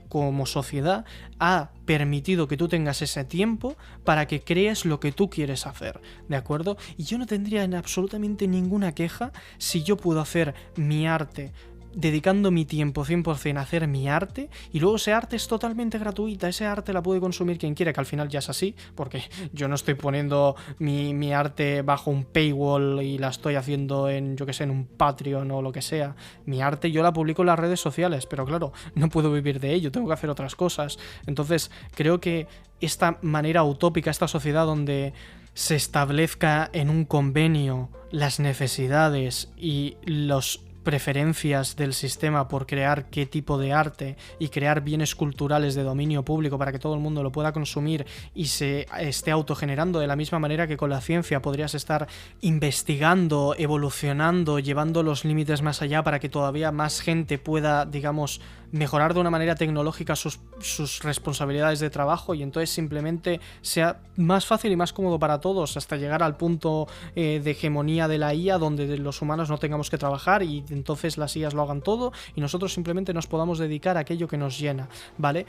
como sociedad ha permitido que tú tengas ese tiempo para que crees lo que tú quieres hacer, ¿de acuerdo? Y yo no tendría absolutamente ninguna queja si yo puedo hacer mi arte dedicando mi tiempo 100% a hacer mi arte y luego ese arte es totalmente gratuita, ese arte la puede consumir quien quiera, que al final ya es así, porque yo no estoy poniendo mi arte bajo un paywall y la estoy haciendo en, yo que sé, en un Patreon o lo que sea. Mi arte yo la publico en las redes sociales, pero claro, no puedo vivir de ello, tengo que hacer otras cosas. Entonces creo que esta manera utópica, esta sociedad donde se establezca en un convenio las necesidades y los preferencias del sistema por crear qué tipo de arte y crear bienes culturales de dominio público para que todo el mundo lo pueda consumir y se esté autogenerando de la misma manera que con la ciencia podrías estar investigando, evolucionando, llevando los límites más allá para que todavía más gente pueda, digamos, mejorar de una manera tecnológica sus responsabilidades de trabajo y entonces simplemente sea más fácil y más cómodo para todos hasta llegar al punto de hegemonía de la IA donde los humanos no tengamos que trabajar y entonces las IAs lo hagan todo y nosotros simplemente nos podamos dedicar a aquello que nos llena, ¿vale?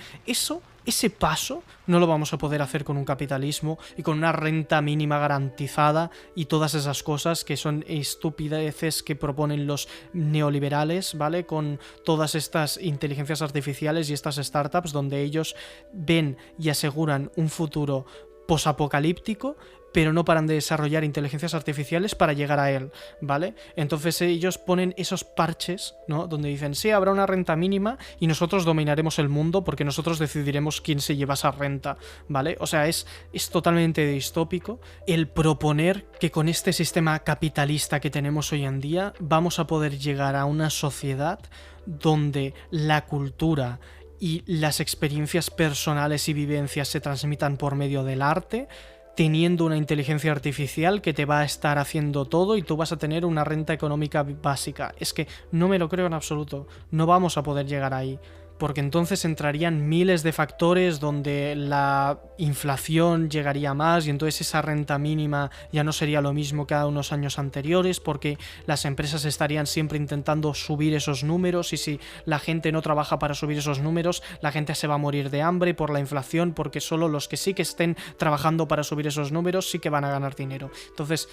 Ese paso no lo vamos a poder hacer con un capitalismo y con una renta mínima garantizada y todas esas cosas que son estupideces que proponen los neoliberales, ¿vale? Con todas estas inteligencias artificiales y estas startups donde ellos ven y aseguran un futuro posapocalíptico, pero no paran de desarrollar inteligencias artificiales para llegar a él, ¿vale? Entonces ellos ponen esos parches, ¿no? Donde dicen, sí, habrá una renta mínima y nosotros dominaremos el mundo porque nosotros decidiremos quién se lleva esa renta, ¿vale? O sea, es totalmente distópico el proponer que con este sistema capitalista que tenemos hoy en día vamos a poder llegar a una sociedad donde la cultura y las experiencias personales y vivencias se transmitan por medio del arte, teniendo una inteligencia artificial que te va a estar haciendo todo y tú vas a tener una renta económica básica. Es que no me lo creo en absoluto. No vamos a poder llegar ahí. Porque entonces entrarían miles de factores donde la inflación llegaría más y entonces esa renta mínima ya no sería lo mismo que a unos años anteriores porque las empresas estarían siempre intentando subir esos números y si la gente no trabaja para subir esos números, la gente se va a morir de hambre por la inflación porque solo los que sí que estén trabajando para subir esos números sí que van a ganar dinero. Entonces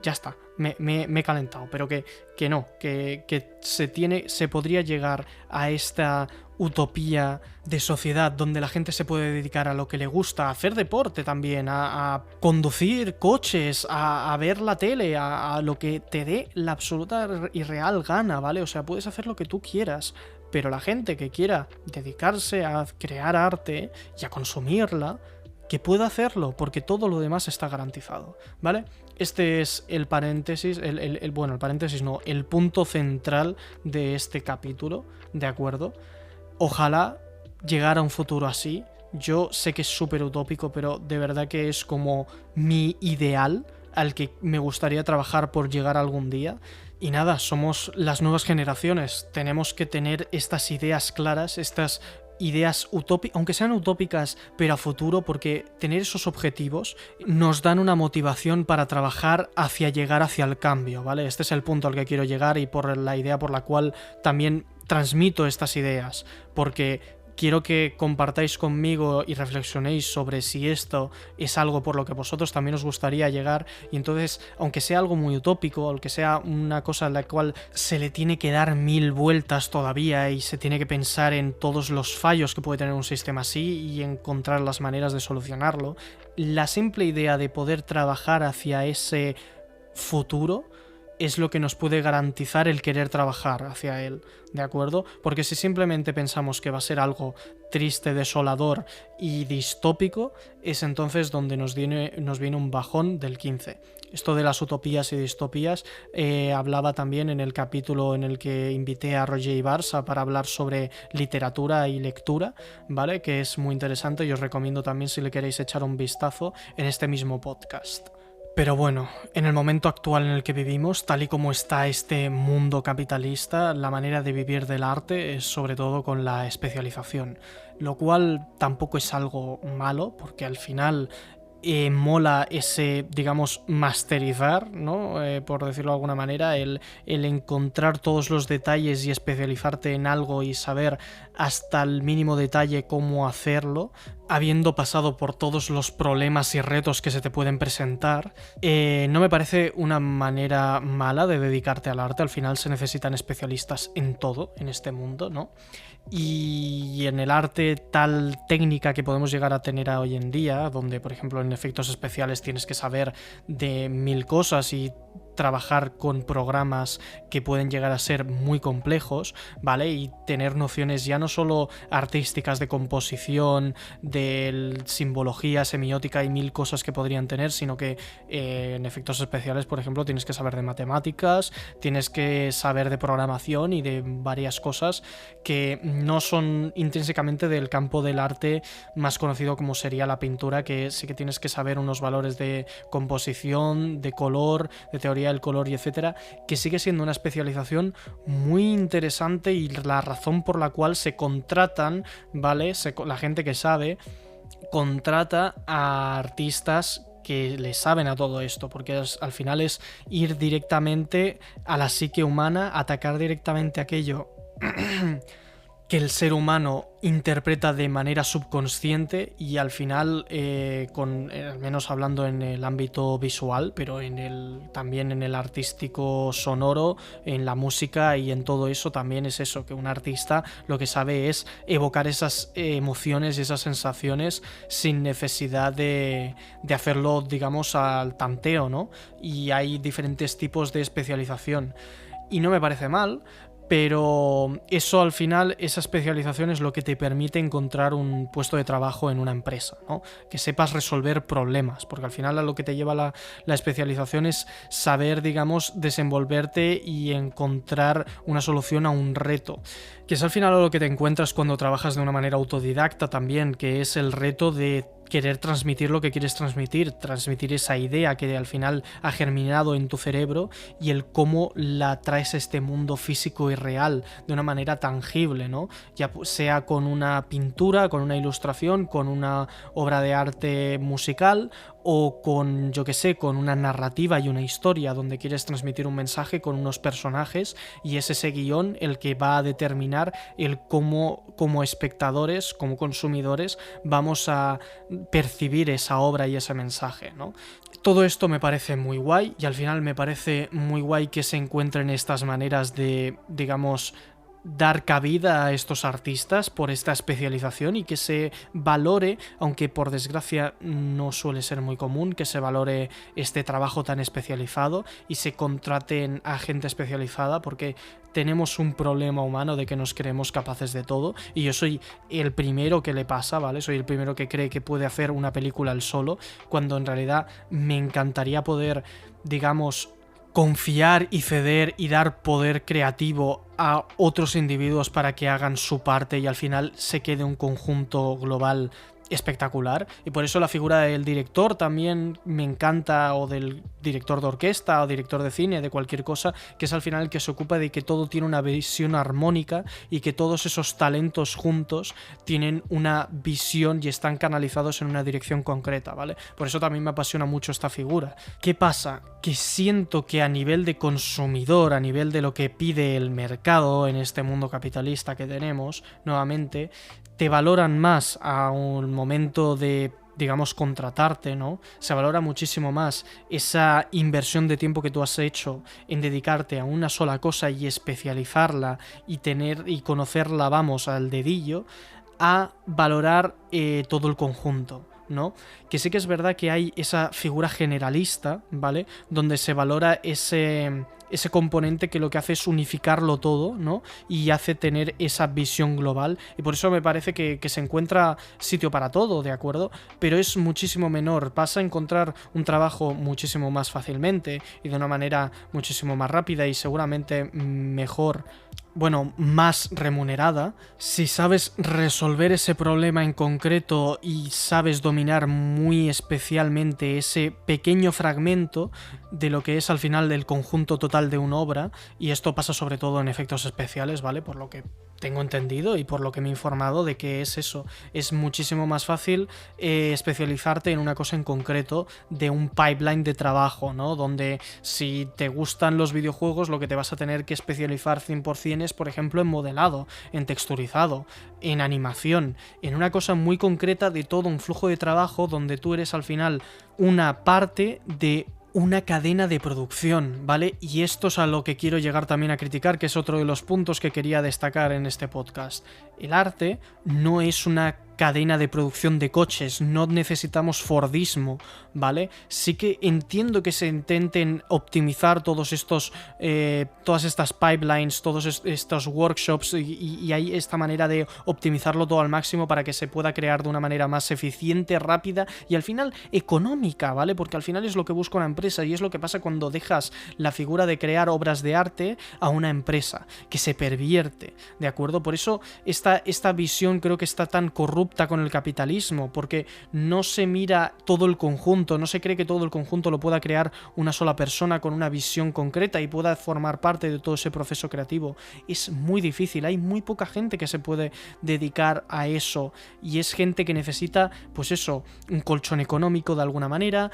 ya está, me he calentado, pero que no, que se podría llegar a esta utopía de sociedad donde la gente se puede dedicar a lo que le gusta, a hacer deporte también, a conducir coches, a ver la tele, a lo que te dé la absoluta y real gana, ¿vale? O sea, puedes hacer lo que tú quieras, pero la gente que quiera dedicarse a crear arte y a consumirla, que pueda hacerlo, porque todo lo demás está garantizado, ¿vale? Este es el paréntesis, bueno, el paréntesis no, el punto central de este capítulo, ¿de acuerdo? Ojalá llegar a un futuro así. Yo sé que es súper utópico, pero de verdad que es como mi ideal al que me gustaría trabajar por llegar algún día. Y nada, somos las nuevas generaciones. Tenemos que tener estas ideas claras, estas ideas utópicas, aunque sean utópicas, pero a futuro, porque tener esos objetivos nos dan una motivación para trabajar hacia llegar hacia el cambio, ¿vale? Este es el punto al que quiero llegar y por la idea por la cual también transmito estas ideas, porque quiero que compartáis conmigo y reflexionéis sobre si esto es algo por lo que vosotros también os gustaría llegar, y entonces, aunque sea algo muy utópico, aunque sea una cosa en la cual se le tiene que dar 1000 vueltas todavía y se tiene que pensar en todos los fallos que puede tener un sistema así y encontrar las maneras de solucionarlo, la simple idea de poder trabajar hacia ese futuro es lo que nos puede garantizar el querer trabajar hacia él, ¿de acuerdo? Porque si simplemente pensamos que va a ser algo triste, desolador y distópico, es entonces donde nos viene un bajón del 15. Esto de las utopías y distopías hablaba también en el capítulo en el que invité a Roger Ibarza para hablar sobre literatura y lectura, ¿vale? Que es muy interesante y os recomiendo también si le queréis echar un vistazo en este mismo podcast. Pero bueno, en el momento actual en el que vivimos, tal y como está este mundo capitalista, la manera de vivir del arte es sobre todo con la especialización, lo cual tampoco es algo malo, porque al final mola ese, digamos, masterizar, ¿no? Por decirlo de alguna manera, el encontrar todos los detalles y especializarte en algo y saber hasta el mínimo detalle cómo hacerlo, habiendo pasado por todos los problemas y retos que se te pueden presentar. No me parece una manera mala de dedicarte al arte. Al final se necesitan especialistas en todo en este mundo, ¿no? Y en el arte tal técnica que podemos llegar a tener hoy en día, donde por ejemplo en efectos especiales tienes que saber de 1000 cosas y trabajar con programas que pueden llegar a ser muy complejos, ¿vale? Y tener nociones ya no solo artísticas de composición, de simbología, semiótica y 1000 cosas que podrían tener, sino que en efectos especiales, por ejemplo, tienes que saber de matemáticas, tienes que saber de programación y de varias cosas que no son intrínsecamente del campo del arte más conocido como sería la pintura, que sí que tienes que saber unos valores de composición, de color, de teoría del color y etcétera, que sigue siendo una especialización muy interesante y la razón por la cual se contratan, ¿vale? La gente que sabe contrata a artistas que le saben a todo esto, porque al final es ir directamente a la psique humana, atacar directamente aquello que el ser humano interpreta de manera subconsciente y al final, al menos hablando en el ámbito visual, pero también en el artístico sonoro, en la música y en todo eso, también es eso, que un artista lo que sabe es evocar esas emociones y esas sensaciones sin necesidad de hacerlo, digamos, al tanteo, ¿no? Y hay diferentes tipos de especialización. Y no me parece mal, pero eso al final, esa especialización es lo que te permite encontrar un puesto de trabajo en una empresa, ¿no? Que sepas resolver problemas, porque al final a lo que te lleva la especialización es saber, digamos, desenvolverte y encontrar una solución a un reto, que es al final lo que te encuentras cuando trabajas de una manera autodidacta también, que es el reto de querer transmitir lo que quieres transmitir esa idea que al final ha germinado en tu cerebro y el cómo la traes a este mundo físico y real de una manera tangible, ¿no? Ya sea con una pintura, con una ilustración, con una obra de arte musical o con, yo que sé, con una narrativa y una historia donde quieres transmitir un mensaje con unos personajes, y es ese guión el que va a determinar el cómo, como espectadores, como consumidores, vamos a percibir esa obra y ese mensaje, ¿no? Todo esto me parece muy guay, y al final me parece muy guay que se encuentren estas maneras de, digamos, dar cabida a estos artistas por esta especialización, y que se valore, aunque por desgracia no suele ser muy común, que se valore este trabajo tan especializado y se contraten a gente especializada, porque tenemos un problema humano de que nos creemos capaces de todo, y yo soy el primero que le pasa, ¿vale? Soy el primero que cree que puede hacer una película él solo, cuando en realidad me encantaría poder, digamos, confiar y ceder y dar poder creativo a otros individuos para que hagan su parte y al final se quede un conjunto global espectacular. Y por eso la figura del director también me encanta, o del director de orquesta o director de cine, de cualquier cosa, que es al final el que se ocupa de que todo tiene una visión armónica y que todos esos talentos juntos tienen una visión y están canalizados en una dirección concreta, ¿vale? Por eso también me apasiona mucho esta figura. ¿Qué pasa? Que siento que a nivel de consumidor, a nivel de lo que pide el mercado en este mundo capitalista que tenemos, nuevamente, te valoran más a un momento de, digamos, contratarte, ¿no? Se valora muchísimo más esa inversión de tiempo que tú has hecho en dedicarte a una sola cosa y especializarla y tener y conocerla, vamos, al dedillo, a valorar todo el conjunto, ¿no? Que sí que es verdad que hay esa figura generalista, ¿vale? Donde se valora ese componente que lo que hace es unificarlo todo, ¿no? Y hace tener esa visión global, y por eso me parece que se encuentra sitio para todo, ¿de acuerdo? Pero es muchísimo menor, vas a encontrar un trabajo muchísimo más fácilmente y de una manera muchísimo más rápida y seguramente mejor, bueno, más remunerada, si sabes resolver ese problema en concreto y sabes dominar muy especialmente ese pequeño fragmento de lo que es al final el conjunto total de una obra, y esto pasa sobre todo en efectos especiales, ¿vale? Por lo que tengo entendido y por lo que me he informado de que es eso, es muchísimo más fácil especializarte en una cosa en concreto de un pipeline de trabajo, ¿no? Donde si te gustan los videojuegos, lo que te vas a tener que especializar 100% es, por ejemplo, en modelado, en texturizado, en animación, en una cosa muy concreta de todo un flujo de trabajo donde tú eres al final una parte de una cadena de producción, ¿vale? Y esto es a lo que quiero llegar también a criticar, que es otro de los puntos que quería destacar en este podcast. El arte no es una cadena de producción de coches, no necesitamos Fordismo, ¿vale? Sí que entiendo que se intenten optimizar todos estos, todas estas pipelines, todos estos workshops, y hay esta manera de optimizarlo todo al máximo para que se pueda crear de una manera más eficiente, rápida y al final económica, ¿vale? Porque al final es lo que busca una empresa, y es lo que pasa cuando dejas la figura de crear obras de arte a una empresa, que se pervierte, ¿de acuerdo? Por eso esta visión creo que está tan corrupta con el capitalismo, porque no se mira todo el conjunto, no se cree que todo el conjunto lo pueda crear una sola persona con una visión concreta y pueda formar parte de todo ese proceso creativo. Es muy difícil, hay muy poca gente que se puede dedicar a eso, y es gente que necesita, pues eso, un colchón económico de alguna manera,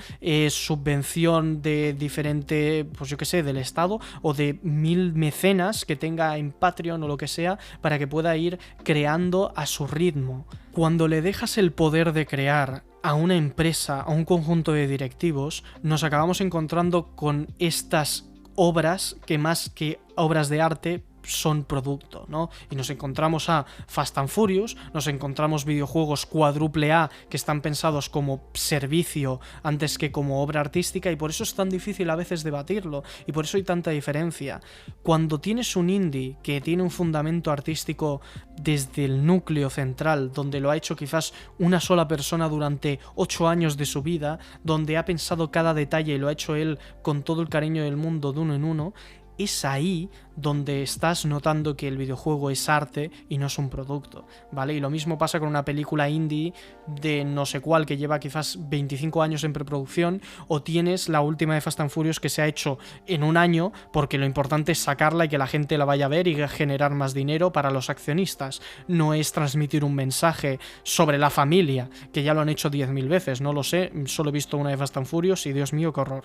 subvención de diferente, pues yo que sé, del Estado o de 1000 mecenas que tenga en Patreon o lo que sea, para que pueda ir creando a su ritmo. Cuando le dejas el poder de crear a una empresa, a un conjunto de directivos, nos acabamos encontrando con estas obras que más que obras de arte son producto, ¿no? Y nos encontramos a Fast and Furious, nos encontramos videojuegos cuádruple A que están pensados como servicio antes que como obra artística, y por eso es tan difícil a veces debatirlo, y por eso hay tanta diferencia. Cuando tienes un indie que tiene un fundamento artístico desde el núcleo central, donde lo ha hecho quizás una sola persona durante 8 años de su vida, donde ha pensado cada detalle y lo ha hecho él con todo el cariño del mundo de uno en uno, es ahí donde estás notando que el videojuego es arte y no es un producto, ¿vale? Y lo mismo pasa con una película indie de no sé cuál que lleva quizás 25 años en preproducción, o tienes la última de Fast and Furious que se ha hecho en un año porque lo importante es sacarla y que la gente la vaya a ver y generar más dinero para los accionistas. No es transmitir un mensaje sobre la familia, que ya lo han hecho 10.000 veces, no lo sé, solo he visto una de Fast and Furious y Dios mío, qué horror.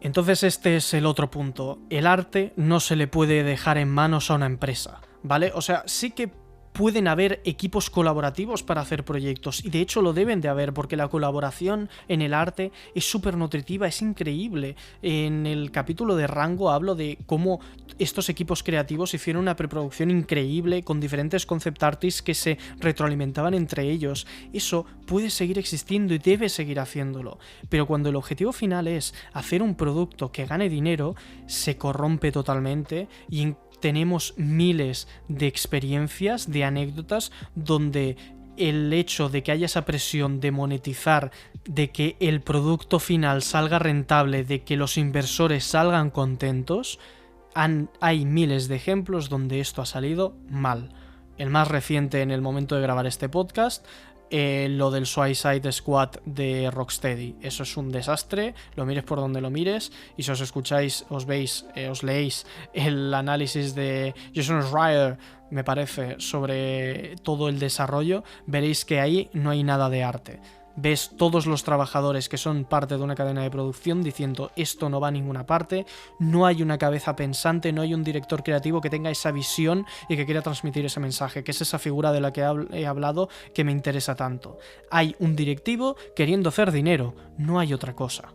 Entonces este es el otro punto. El arte no se le puede dejar en manos a una empresa, ¿vale? O sea, sí que pueden haber equipos colaborativos para hacer proyectos, y de hecho lo deben de haber, porque la colaboración en el arte es súper nutritiva, es increíble. En el capítulo de Rango hablo de cómo estos equipos creativos hicieron una preproducción increíble con diferentes concept artists que se retroalimentaban entre ellos. Eso puede seguir existiendo y debe seguir haciéndolo, pero cuando el objetivo final es hacer un producto que gane dinero, se corrompe totalmente, y tenemos miles de experiencias, de anécdotas, donde el hecho de que haya esa presión de monetizar, de que el producto final salga rentable, de que los inversores salgan contentos, hay miles de ejemplos donde esto ha salido mal. El más reciente en el momento de grabar este podcast, lo del Suicide Squad de Rocksteady. Eso es un desastre, lo mires por donde lo mires, y si os escucháis, os leéis el análisis de Jason Schreier, me parece, sobre todo el desarrollo, veréis que ahí no hay nada de arte. Ves todos los trabajadores que son parte de una cadena de producción diciendo esto no va a ninguna parte, no hay una cabeza pensante, no hay un director creativo que tenga esa visión y que quiera transmitir ese mensaje, que es esa figura de la que he hablado que me interesa tanto. Hay un directivo queriendo hacer dinero, no hay otra cosa.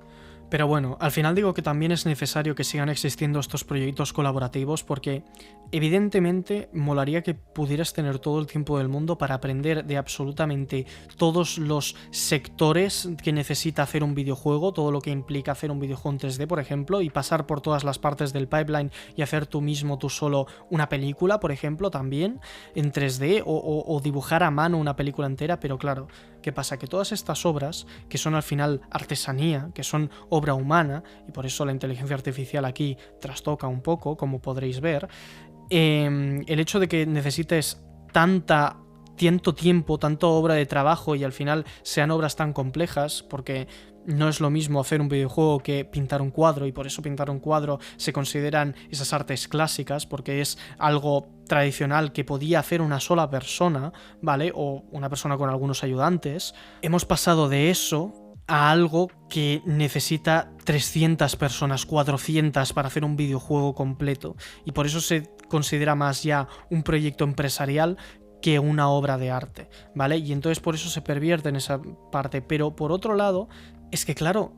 Pero bueno, al final digo que también es necesario que sigan existiendo estos proyectos colaborativos, porque evidentemente molaría que pudieras tener todo el tiempo del mundo para aprender de absolutamente todos los sectores que necesita hacer un videojuego, todo lo que implica hacer un videojuego en 3D, por ejemplo, y pasar por todas las partes del pipeline y hacer tú solo una película, por ejemplo, también en 3D, o dibujar a mano una película entera. Pero claro, ¿qué pasa? Que todas estas obras, que son al final artesanía, que son obra humana, y por eso la inteligencia artificial aquí trastoca un poco, como podréis ver, el hecho de que necesites tanto tiempo, tanta obra de trabajo, y al final sean obras tan complejas, porque no es lo mismo hacer un videojuego que pintar un cuadro, y por eso pintar un cuadro se consideran esas artes clásicas, porque es algo tradicional que podía hacer una sola persona, ¿vale? O una persona con algunos ayudantes. Hemos pasado de eso a algo que necesita 300 personas, 400 para hacer un videojuego completo, y por eso se considera más ya un proyecto empresarial que una obra de arte, ¿vale? Y entonces por eso se pervierte en esa parte. Pero por otro lado, es que claro,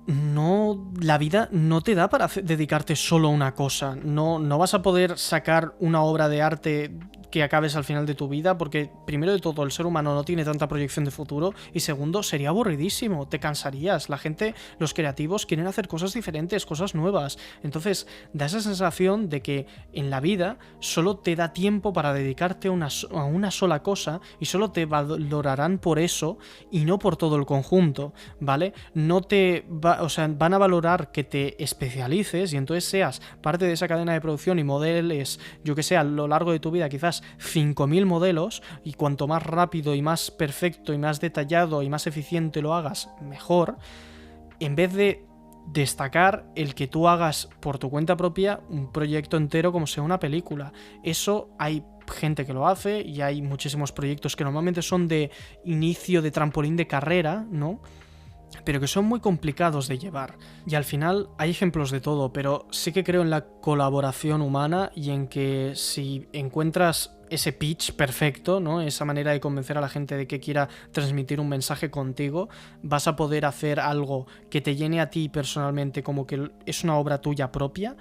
la vida no te da para dedicarte solo a una cosa. No vas a poder sacar una obra de arte que acabes al final de tu vida, porque primero de todo el ser humano no tiene tanta proyección de futuro, y segundo, sería aburridísimo, te cansarías. La gente, los creativos, quieren hacer cosas diferentes, cosas nuevas. Entonces da esa sensación de que en la vida solo te da tiempo para dedicarte a una sola cosa, y solo te valorarán por eso y no por todo el conjunto, ¿vale? Van a valorar que te especialices y entonces seas parte de esa cadena de producción y modeles, yo que sé, a lo largo de tu vida quizás 5.000 modelos, y cuanto más rápido y más perfecto y más detallado y más eficiente lo hagas, mejor, en vez de destacar el que tú hagas por tu cuenta propia un proyecto entero como sea una película. Eso hay gente que lo hace, y hay muchísimos proyectos que normalmente son de inicio, de trampolín de carrera, ¿no? Pero que son muy complicados de llevar. Y al final hay ejemplos de todo, pero sí que creo en la colaboración humana, y en que si encuentras ese pitch perfecto, ¿no? Esa manera de convencer a la gente de que quiera transmitir un mensaje contigo, vas a poder hacer algo que te llene a ti personalmente, como que es una obra tuya propia,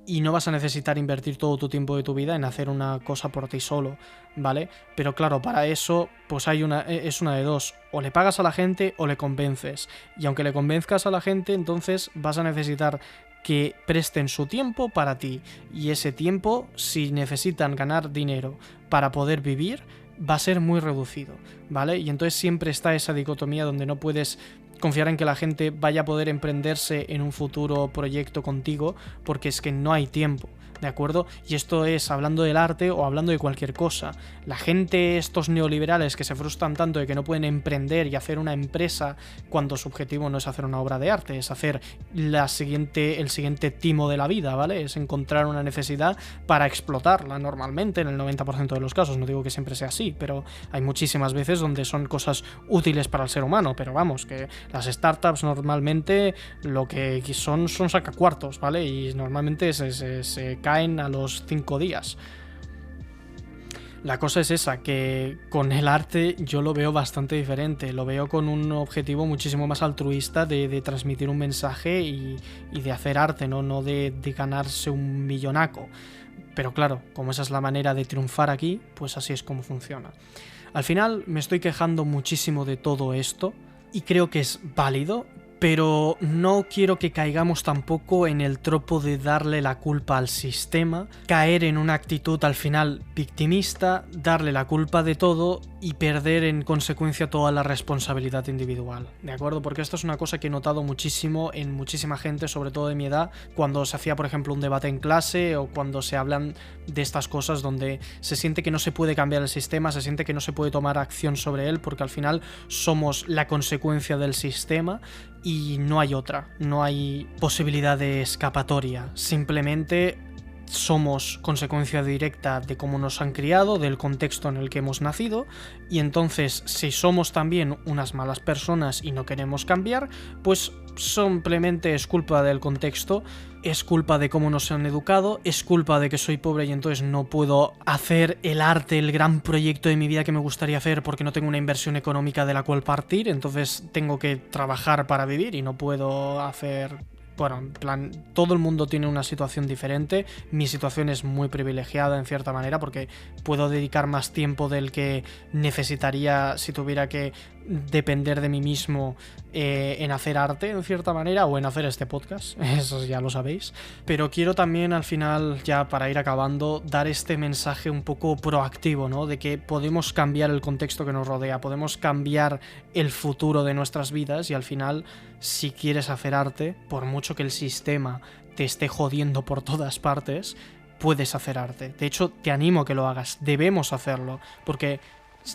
y no vas a necesitar invertir todo tu tiempo de tu vida en hacer una cosa por ti solo, ¿vale? Pero claro, para eso pues es una de dos: o le pagas a la gente o le convences, y aunque le convenzcas a la gente, entonces vas a necesitar que presten su tiempo para ti, y ese tiempo, si necesitan ganar dinero para poder vivir, va a ser muy reducido, ¿vale? Y entonces siempre está esa dicotomía donde no puedes confiar en que la gente vaya a poder emprenderse en un futuro proyecto contigo, porque es que no hay tiempo, ¿de acuerdo? Y esto es hablando del arte o hablando de cualquier cosa. La gente, estos neoliberales que se frustran tanto de que no pueden emprender y hacer una empresa cuando su objetivo no es hacer una obra de arte, es hacer el siguiente timo de la vida, ¿vale? Es encontrar una necesidad para explotarla normalmente, en el 90% de los casos. No digo que siempre sea así, pero hay muchísimas veces donde son cosas útiles para el ser humano, pero vamos, que las startups normalmente lo que son sacacuartos, ¿vale? Y normalmente se caen a los 5 días. La cosa es esa, que con el arte yo lo veo bastante diferente, lo veo con un objetivo muchísimo más altruista de transmitir un mensaje y de hacer arte, no de ganarse un millonaco. Pero claro, como esa es la manera de triunfar aquí, pues así es como funciona. Al final me estoy quejando muchísimo de todo esto y creo que es válido, pero no quiero que caigamos tampoco en el tropo de darle la culpa al sistema, caer en una actitud al final victimista, darle la culpa de todo y perder en consecuencia toda la responsabilidad individual, ¿de acuerdo? Porque esto es una cosa que he notado muchísimo en muchísima gente, sobre todo de mi edad, cuando se hacía, por ejemplo, un debate en clase o cuando se hablan de estas cosas donde se siente que no se puede cambiar el sistema, se siente que no se puede tomar acción sobre él porque al final somos la consecuencia del sistema y no hay otra, no hay posibilidad de escapatoria, simplemente somos consecuencia directa de cómo nos han criado, del contexto en el que hemos nacido, y entonces si somos también unas malas personas y no queremos cambiar, pues simplemente es culpa del contexto, es culpa de cómo nos han educado, es culpa de que soy pobre y entonces no puedo hacer el arte, el gran proyecto de mi vida que me gustaría hacer porque no tengo una inversión económica de la cual partir, entonces tengo que trabajar para vivir y no puedo hacer... Bueno, en plan, todo el mundo tiene una situación diferente. Mi situación es muy privilegiada en cierta manera porque puedo dedicar más tiempo del que necesitaría si tuviera que depender de mí mismo en hacer arte en cierta manera o en hacer este podcast, eso ya lo sabéis, pero quiero también al final, ya para ir acabando, dar este mensaje un poco proactivo, ¿no? De que podemos cambiar el contexto que nos rodea, podemos cambiar el futuro de nuestras vidas y al final, si quieres hacer arte, por mucho que el sistema te esté jodiendo por todas partes, puedes hacer arte. De hecho, te animo a que lo hagas, debemos hacerlo, porque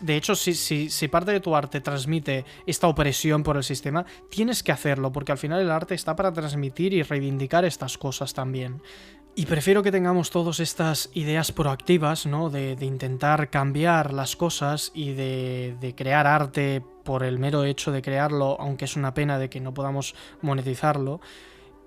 de hecho, si parte de tu arte transmite esta opresión por el sistema, tienes que hacerlo, porque al final el arte está para transmitir y reivindicar estas cosas también. Y prefiero que tengamos todas estas ideas proactivas, ¿no? De intentar cambiar las cosas y de crear arte por el mero hecho de crearlo, aunque es una pena de que no podamos monetizarlo.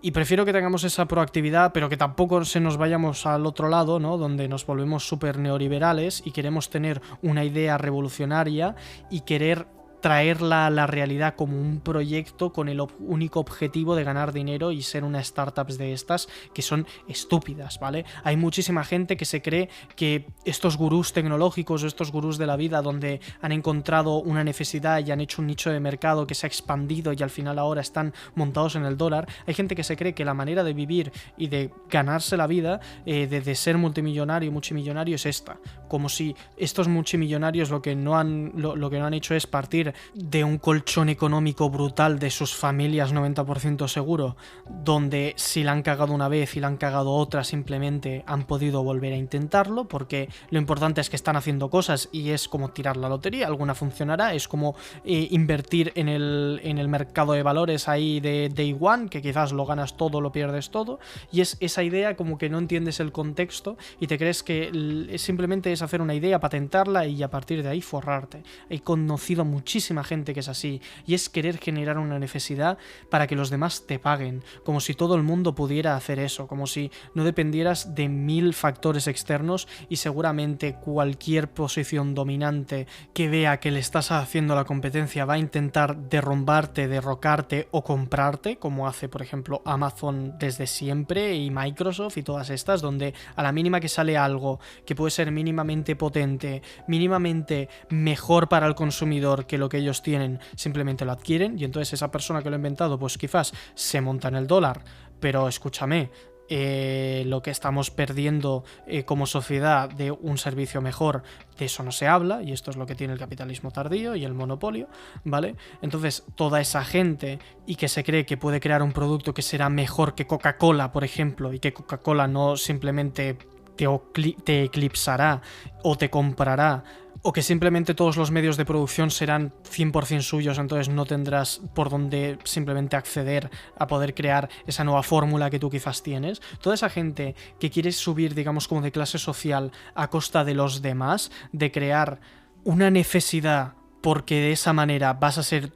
Y prefiero que tengamos esa proactividad, pero que tampoco se nos vayamos al otro lado, ¿no? Donde nos volvemos súper neoliberales y queremos tener una idea revolucionaria y querer traerla a la realidad como un proyecto con el único objetivo de ganar dinero y ser una startup de estas que son estúpidas, ¿vale? Hay muchísima gente que se cree que estos gurús tecnológicos o estos gurús de la vida donde han encontrado una necesidad y han hecho un nicho de mercado que se ha expandido y al final ahora están montados en el dólar, hay gente que se cree que la manera de vivir y de ganarse la vida, de ser multimillonario es esta, como si estos multimillonarios lo que no han hecho es partir de un colchón económico brutal de sus familias 90% seguro, donde si la han cagado una vez y la han cagado otra simplemente han podido volver a intentarlo, porque lo importante es que están haciendo cosas y es como tirar la lotería, alguna funcionará, es como invertir en el mercado de valores ahí de Day One, que quizás lo ganas todo, lo pierdes todo, y es esa idea como que no entiendes el contexto y te crees que simplemente es hacer una idea, patentarla y a partir de ahí forrarte. He conocido muchísima gente que es así, y es querer generar una necesidad para que los demás te paguen, como si todo el mundo pudiera hacer eso, como si no dependieras de 1000 factores externos y seguramente cualquier posición dominante que vea que le estás haciendo la competencia va a intentar derrumbarte, derrocarte o comprarte, como hace por ejemplo Amazon desde siempre y Microsoft y todas estas, donde a la mínima que sale algo que puede ser mínimamente potente, mínimamente mejor para el consumidor que lo que ellos tienen, simplemente lo adquieren y entonces esa persona que lo ha inventado pues quizás se monta en el dólar, pero escúchame, lo que estamos perdiendo como sociedad de un servicio mejor, de eso no se habla, y esto es lo que tiene el capitalismo tardío y el monopolio, ¿vale? Entonces, toda esa gente y que se cree que puede crear un producto que será mejor que Coca-Cola, por ejemplo, y que Coca-Cola no simplemente te eclipsará o te comprará, o que simplemente todos los medios de producción serán 100% suyos, entonces no tendrás por dónde simplemente acceder a poder crear esa nueva fórmula que tú quizás tienes. Toda esa gente que quiere subir, digamos, como de clase social a costa de los demás, de crear una necesidad porque de esa manera vas a ser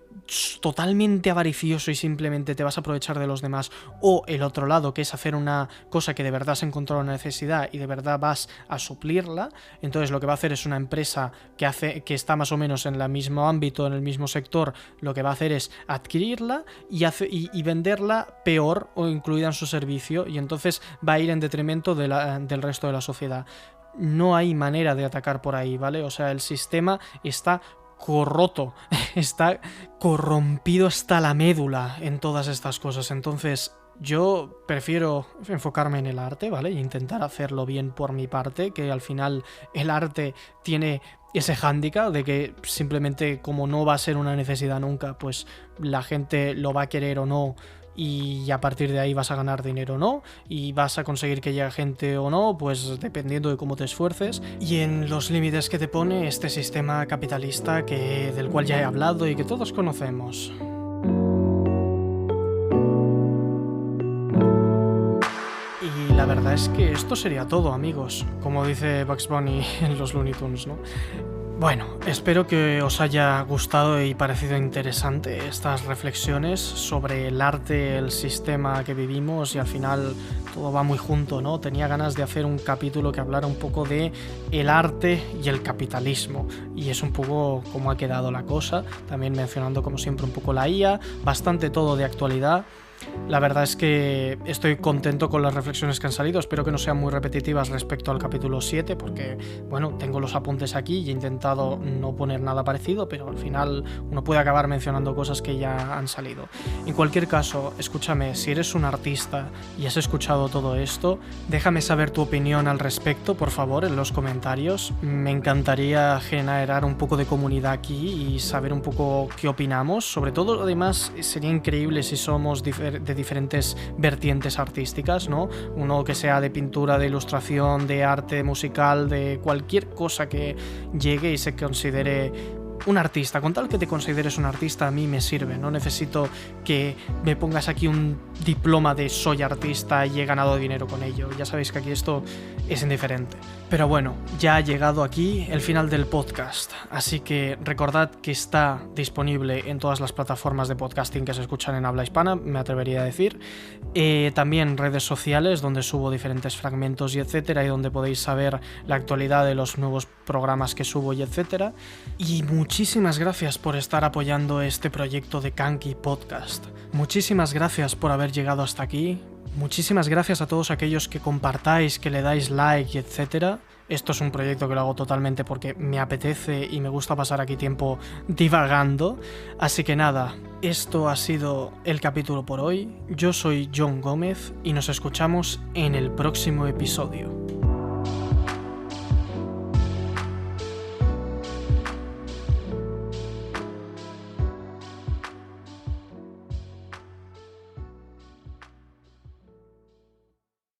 totalmente avaricioso y simplemente te vas a aprovechar de los demás, o el otro lado, que es hacer una cosa que de verdad se encontró una necesidad y de verdad vas a suplirla. Entonces lo que va a hacer es una empresa que está más o menos en el mismo ámbito, en el mismo sector, lo que va a hacer es adquirirla y venderla peor o incluida en su servicio, y entonces va a ir en detrimento del resto de la sociedad. No hay manera de atacar por ahí, ¿vale? O sea, el sistema está corroto, está corrompido hasta la médula en todas estas cosas. Entonces yo prefiero enfocarme en el arte, ¿vale? E intentar hacerlo bien por mi parte, que al final el arte tiene ese hándicap de que simplemente, como no va a ser una necesidad nunca, pues la gente lo va a querer o no, y a partir de ahí vas a ganar dinero o no, y vas a conseguir que llegue gente o no, pues dependiendo de cómo te esfuerces y en los límites que te pone este sistema capitalista del cual ya he hablado y que todos conocemos. Y la verdad es que esto sería todo, amigos, como dice Bugs Bunny en los Looney Tunes, ¿no? Bueno, espero que os haya gustado y parecido interesante estas reflexiones sobre el arte, el sistema que vivimos, y al final todo va muy junto, ¿no? Tenía ganas de hacer un capítulo que hablara un poco de el arte y el capitalismo, y es un poco cómo ha quedado la cosa, también mencionando como siempre un poco la IA, bastante todo de actualidad. La verdad es que estoy contento con las reflexiones que han salido, espero que no sean muy repetitivas respecto al capítulo 7, porque, bueno, tengo los apuntes aquí y he intentado no poner nada parecido, pero al final uno puede acabar mencionando cosas que ya han salido. En cualquier caso, escúchame, si eres un artista y has escuchado todo esto, déjame saber tu opinión al respecto, por favor, en los comentarios. Me encantaría generar un poco de comunidad aquí y saber un poco qué opinamos. Sobre todo, además, sería increíble si somos de diferentes vertientes artísticas, ¿no? Uno que sea de pintura, de ilustración, de arte musical, de cualquier cosa que llegue y se considere un artista. Con tal que te consideres un artista, a mí me sirve. No necesito que me pongas aquí un diploma de soy artista y he ganado dinero con ello. Ya sabéis que aquí esto es indiferente. Pero bueno, ya ha llegado aquí el final del podcast, así que recordad que está disponible en todas las plataformas de podcasting que se escuchan en habla hispana, me atrevería a decir. También redes sociales donde subo diferentes fragmentos y etcétera, y donde podéis saber la actualidad de los nuevos programas que subo y etcétera. Y muchísimas gracias por estar apoyando este proyecto de Kanki Podcast. Muchísimas gracias por haber llegado hasta aquí. Muchísimas gracias a todos aquellos que compartáis, que le dais like y etcétera. Esto es un proyecto que lo hago totalmente porque me apetece y me gusta pasar aquí tiempo divagando. Así que nada, esto ha sido el capítulo por hoy. Yo soy John Gómez y nos escuchamos en el próximo episodio.